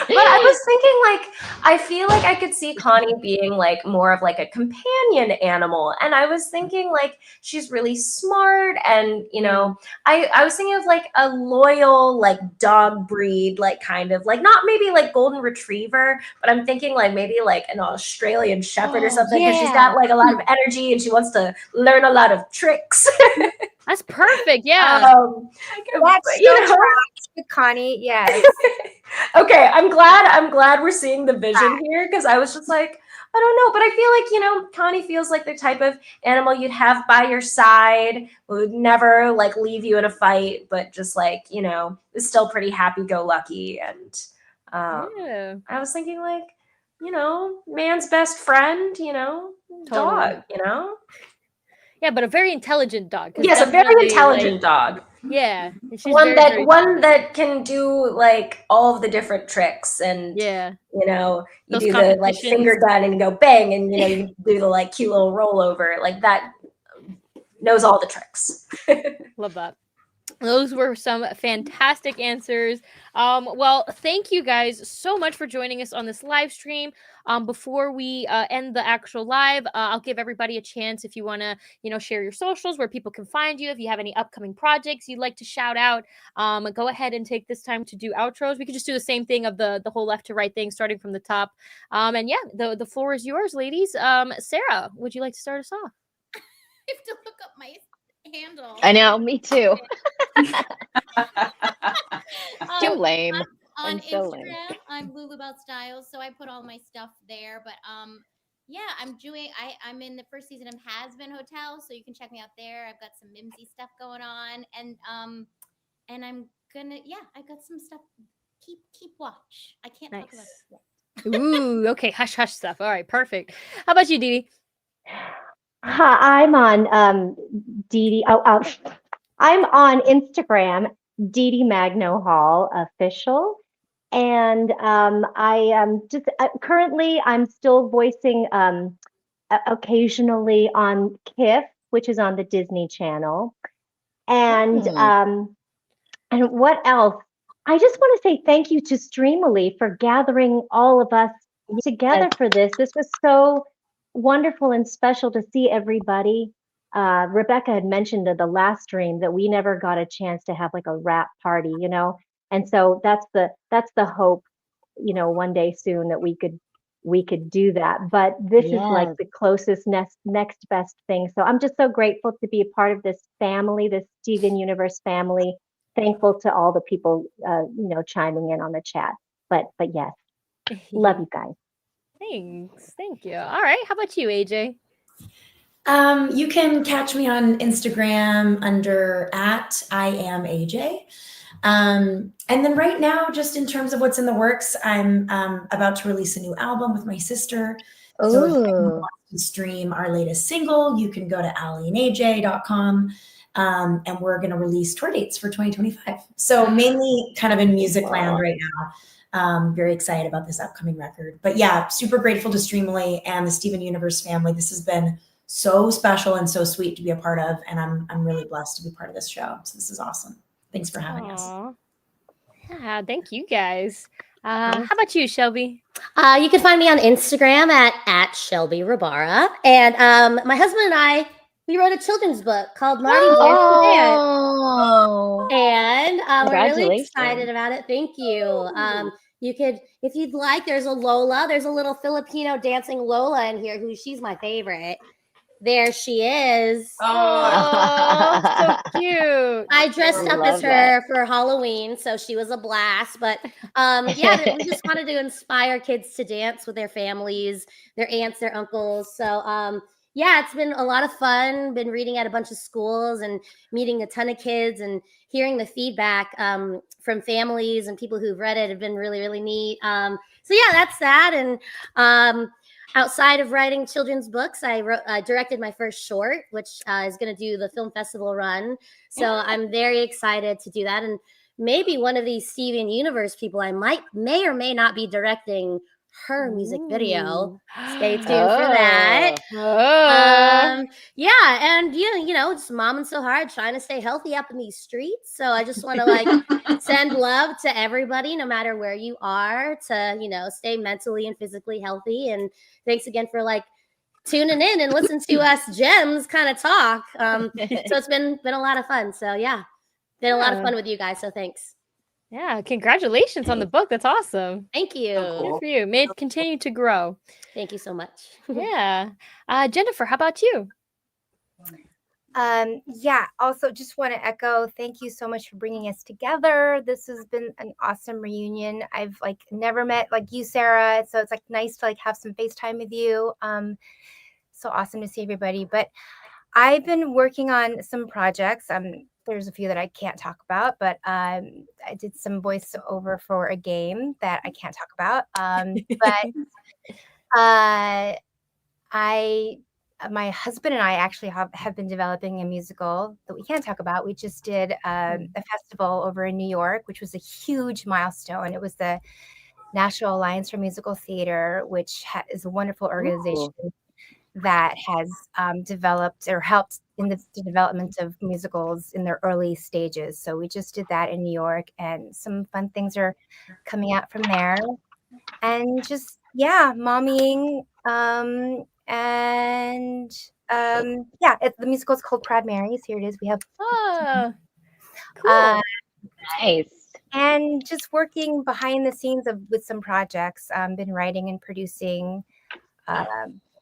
But I was thinking, like, I feel like I could see Connie being like more of like a companion animal. And I was thinking like she's really smart, and you know, I was thinking of like a loyal like dog breed, like kind of like not maybe like golden retriever, but I'm thinking like maybe like an Australian shepherd or something, because she's got like a lot of energy and she wants to learn a lot of tricks. That's perfect. Yeah. That's so with Connie. Yes. Okay, I'm glad we're seeing the vision here, because I was just like, I don't know, but I feel like, you know, Connie feels like the type of animal you'd have by your side, would never like leave you in a fight, but just like, you know, is still pretty happy-go-lucky. And I was thinking like, you know, man's best friend, you know, dog, you know? Yeah, but a very intelligent dog. Yes, a very intelligent dog. Yeah, one that can do like all of the different tricks, and you know, you do the like finger gun and you go bang, and you know, you do the like cute little rollover, like that knows all the tricks. Love that. Those were some fantastic answers. Well, thank you guys so much for joining us on this live stream. Before we end the actual live, I'll give everybody a chance if you want to, share your socials where people can find you. If you have any upcoming projects you'd like to shout out, go ahead and take this time to do outros. We could just do the same thing of the whole left to right thing, starting from the top. And yeah, the floor is yours, ladies. Sarah, would you like to start us off? I have to look up my handle. I know, me too. Too lame. On I'm so lame. Instagram, I'm Lulubelt Styles, so I put all my stuff there. But yeah, I'm in the first season of Has Been Hotel, so you can check me out there. I've got some Mimsy stuff going on, and I'm gonna I've got some stuff. Keep watch. I can't talk about it yet. Ooh, okay, hush stuff. All right, perfect. How about you, Dee Dee? Hi, I'm on Dee Dee. I'm on Instagram, Dee Dee Magno Hall official, and I am just currently I'm still voicing occasionally on KIF, which is on the Disney Channel, and what else? I just want to say thank you to Streamily for gathering all of us together for this. This was so wonderful and special to see everybody. Rebecca had mentioned in the last stream that we never got a chance to have like a wrap party, and so that's the hope, one day soon that we could do that. But this is like the closest next best thing. So I'm just so grateful to be a part of this family, this Steven Universe family. Thankful to all the people, chiming in on the chat. But yes, love you guys. Thanks. Thank you. All right. How about you, AJ? You can catch me on Instagram under @IamAJ. And then right now, just in terms of what's in the works, I'm about to release a new album with my sister. So if anyone wants to stream our latest single, you can go to allieandaj.com. And we're going to release tour dates for 2025. So mainly kind of in music land right now. Very excited about this upcoming record. But yeah, super grateful to Streamily and the Steven Universe family. This has been so special and so sweet to be a part of. And I'm really blessed to be part of this show. So this is awesome. Thanks for having us. Yeah, thank you guys. How about you, Shelby? You can find me on Instagram at Shelby Rabara. And my husband and we wrote a children's book called Marty Danced to Dance. And we're really excited about it. Thank you. You could, if you'd like, there's a little Filipino dancing Lola in here she's my favorite. There she is. Oh, so cute. I dressed up as her for Halloween, so she was a blast. But we just wanted to inspire kids to dance with their families, their aunts, their uncles. So it's been a lot of fun. Been reading at a bunch of schools and meeting a ton of kids and hearing the feedback from families and people who've read it have been really, really neat. That's that. And outside of writing children's books, I directed my first short, which is going to do the film festival run. So I'm very excited to do that. And maybe one of these Steven Universe people, I may or may not be directing her music video. Stay tuned for that. And just momming so hard, trying to stay healthy up in these streets. So I just want to send love to everybody, no matter where you are, to stay mentally and physically healthy. And thanks again for tuning in and listen to us gems kind of talk. So it's been a lot of fun. So been a lot of fun with you guys. So thanks. Yeah, congratulations on the book. That's awesome. Thank you. Good for you. May it continue to grow. Thank you so much. Yeah. Jennifer, how about you? Also just want to echo, thank you so much for bringing us together. This has been an awesome reunion. I've never met you, Sarah. So it's nice to have some FaceTime with you. So awesome to see everybody. But I've been working on some projects. There's a few that I can't talk about, but I did some voiceover for a game that I can't talk about. My husband and I actually have been developing a musical that we can't talk about. We just did a festival over in New York, which was a huge milestone. It was the National Alliance for Musical Theater, which is a wonderful organization that has developed or helped in the development of musicals in their early stages. So we just did that in New York, and some fun things are coming out from there. And just, yeah, mommying. The musical is called Proud Marys. Here it is. We have cool. Nice. And just working behind the scenes with some projects. Been writing and producing.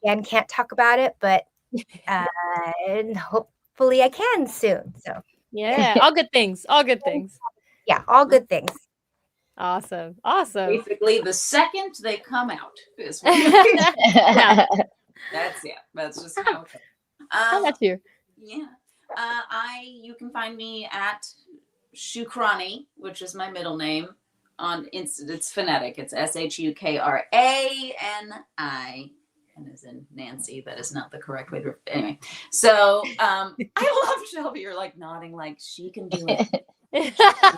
And can't talk about it, but and hopefully I can soon. So yeah, all good things. All good things. Yeah, all good things. Awesome. Basically, the second they come out is yeah. That's it. That's just how it goes. How about you? Yeah. You can find me at Shukrani, which is my middle name. It's phonetic. It's SHUKRANI. And as in Nancy, that is not the correct way to. Anyway, so I love Shelby. You're like nodding, like she can do it. She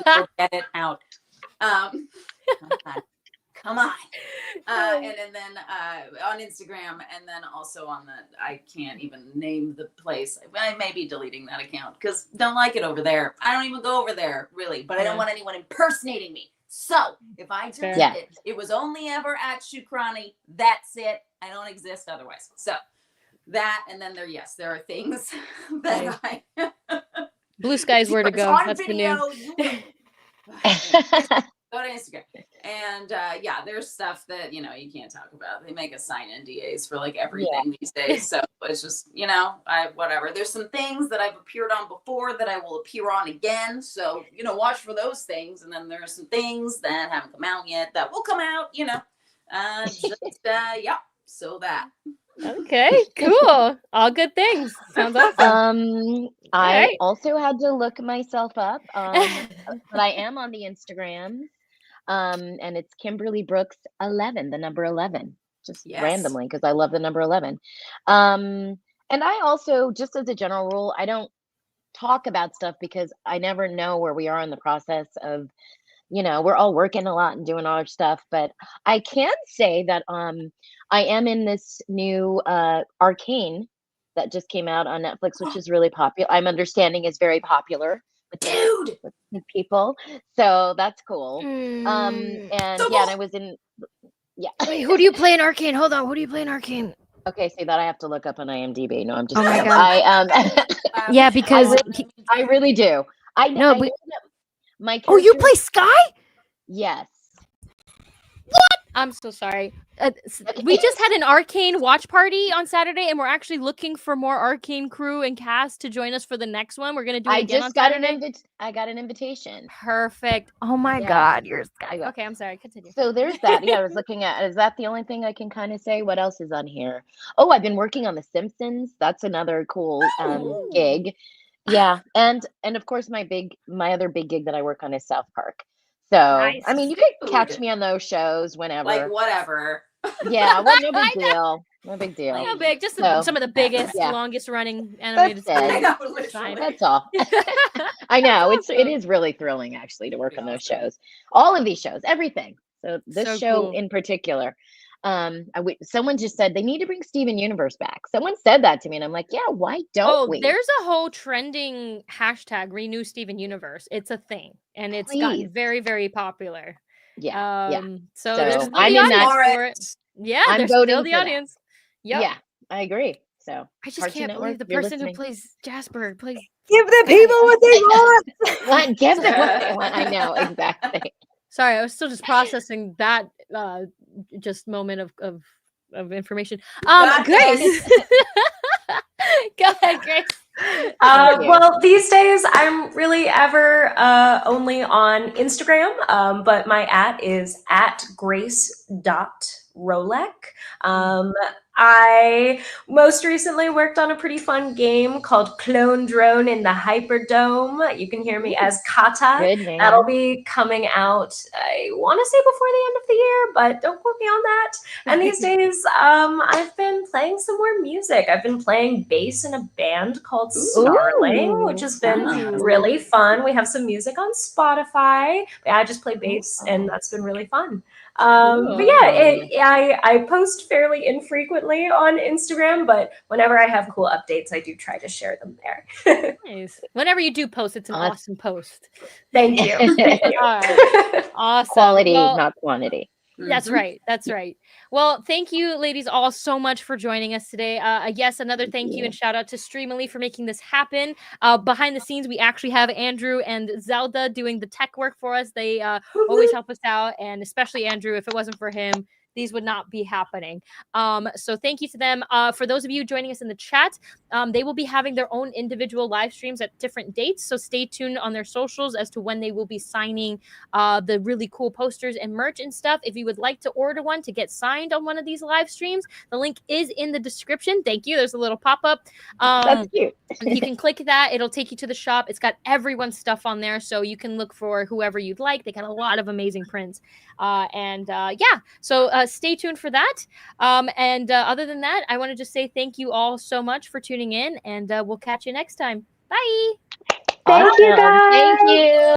will get it out. Come on. And then on Instagram, and then also on I can't even name the place. I may be deleting that account because don't like it over there. I don't even go over there really, but I don't want anyone impersonating me. So if I delete it was only ever at Shukrani. That's it. I don't exist otherwise. So that, and then there are things that I Blue Sky's where to go. That's video, the new. Go to Instagram. And there's stuff that, you can't talk about. They make us sign NDAs for like everything these days. So it's just, whatever. There's some things that I've appeared on before that I will appear on again. So, watch for those things. And then there are some things that haven't come out yet that will come out, so that. Okay, cool. All good things. Sounds awesome. I also had to look myself up, but I am on the Instagram. And it's Kimberly Brooks 11, the number 11, just randomly because I love the number 11. And I also, just as a general rule, I don't talk about stuff because I never know where we are in the process of, we're all working a lot and doing all our stuff. But I can say that I am in this new Arcane that just came out on Netflix, which is really popular. I'm understanding is very popular. With people, so that's cool. And and I was in Wait, who do you play in Arcane? Hold on, who do you play in Arcane? Okay, see that I have to look up on IMDb. No, I'm just oh my god. Yeah, because I really do. I know, but my character, you play Sky? Yes. What? I'm so sorry. We just had an Arcane watch party on Saturday, and we're actually looking for more Arcane crew and cast to join us for the next one. We're gonna do it again on Saturday. I got an invitation. Perfect. Oh my god, you're Sky. Okay, I'm sorry. Continue. So there's that. Yeah, I was looking at. Is that the only thing I can kind of say? What else is on here? Oh, I've been working on The Simpsons. That's another cool gig. Yeah, and of course my other big gig that I work on is South Park. So nice. I mean, you could catch me on those shows whenever. Like whatever. Yeah, well, no big deal. No big deal. No big. Just some of the biggest, longest running animated stuff. That's all. I know it is really thrilling actually to work on those shows. All of these shows, everything. So this show in particular. Someone just said they need to bring Steven Universe back. Someone said that to me, and I'm like, yeah, why don't we? There's a whole trending hashtag renew Steven Universe. It's a thing, and it's gotten very, very popular. Yeah. So there's I'm in that for it. Yeah, I'm there's voting still the audience. Yep. Yeah, I agree. So I just can't believe the person who plays Jasper plays. Give the people what they want. Give them what they want. I know exactly. Sorry, I was still just processing that just moment of information. Grace. Go ahead, Grace. Well, these days I'm really ever only on Instagram, but my @ is @grace.rolek. I most recently worked on a pretty fun game called Clone Drone in the Hyperdome. You can hear me as Kata. Good name. That'll be coming out, I want to say before the end of the year, but don't quote me on that. And these days, I've been playing some more music. I've been playing bass in a band called Snarling, which has been really fun. We have some music on Spotify. I just play bass, and that's been really fun. But yeah, I post fairly infrequently on Instagram, but whenever I have cool updates, I do try to share them there. Nice. Whenever you do post, it's an awesome post. Thank you. Thank you. All right. Awesome. Quality, not quantity. That's right. That's right. Well, thank you, ladies, all so much for joining us today. Yes, another thank you and shout out to Streamily for making this happen. Behind the scenes, we actually have Andrew and Zelda doing the tech work for us. They always help us out, and especially Andrew. If it wasn't for him, these would not be happening. So thank you to them. For those of you joining us in the chat, they will be having their own individual live streams at different dates. So stay tuned on their socials as to when they will be signing the really cool posters and merch and stuff. If you would like to order one to get signed on one of these live streams, the link is in the description. Thank you. There's a little pop-up. That's cute. You can click that. It'll take you to the shop. It's got everyone's stuff on there, so you can look for whoever you'd like. They got a lot of amazing prints. So stay tuned for that. Other than that, I want to just say thank you all so much for tuning in, and we'll catch you next time. Bye. Thank you, guys. Thank you.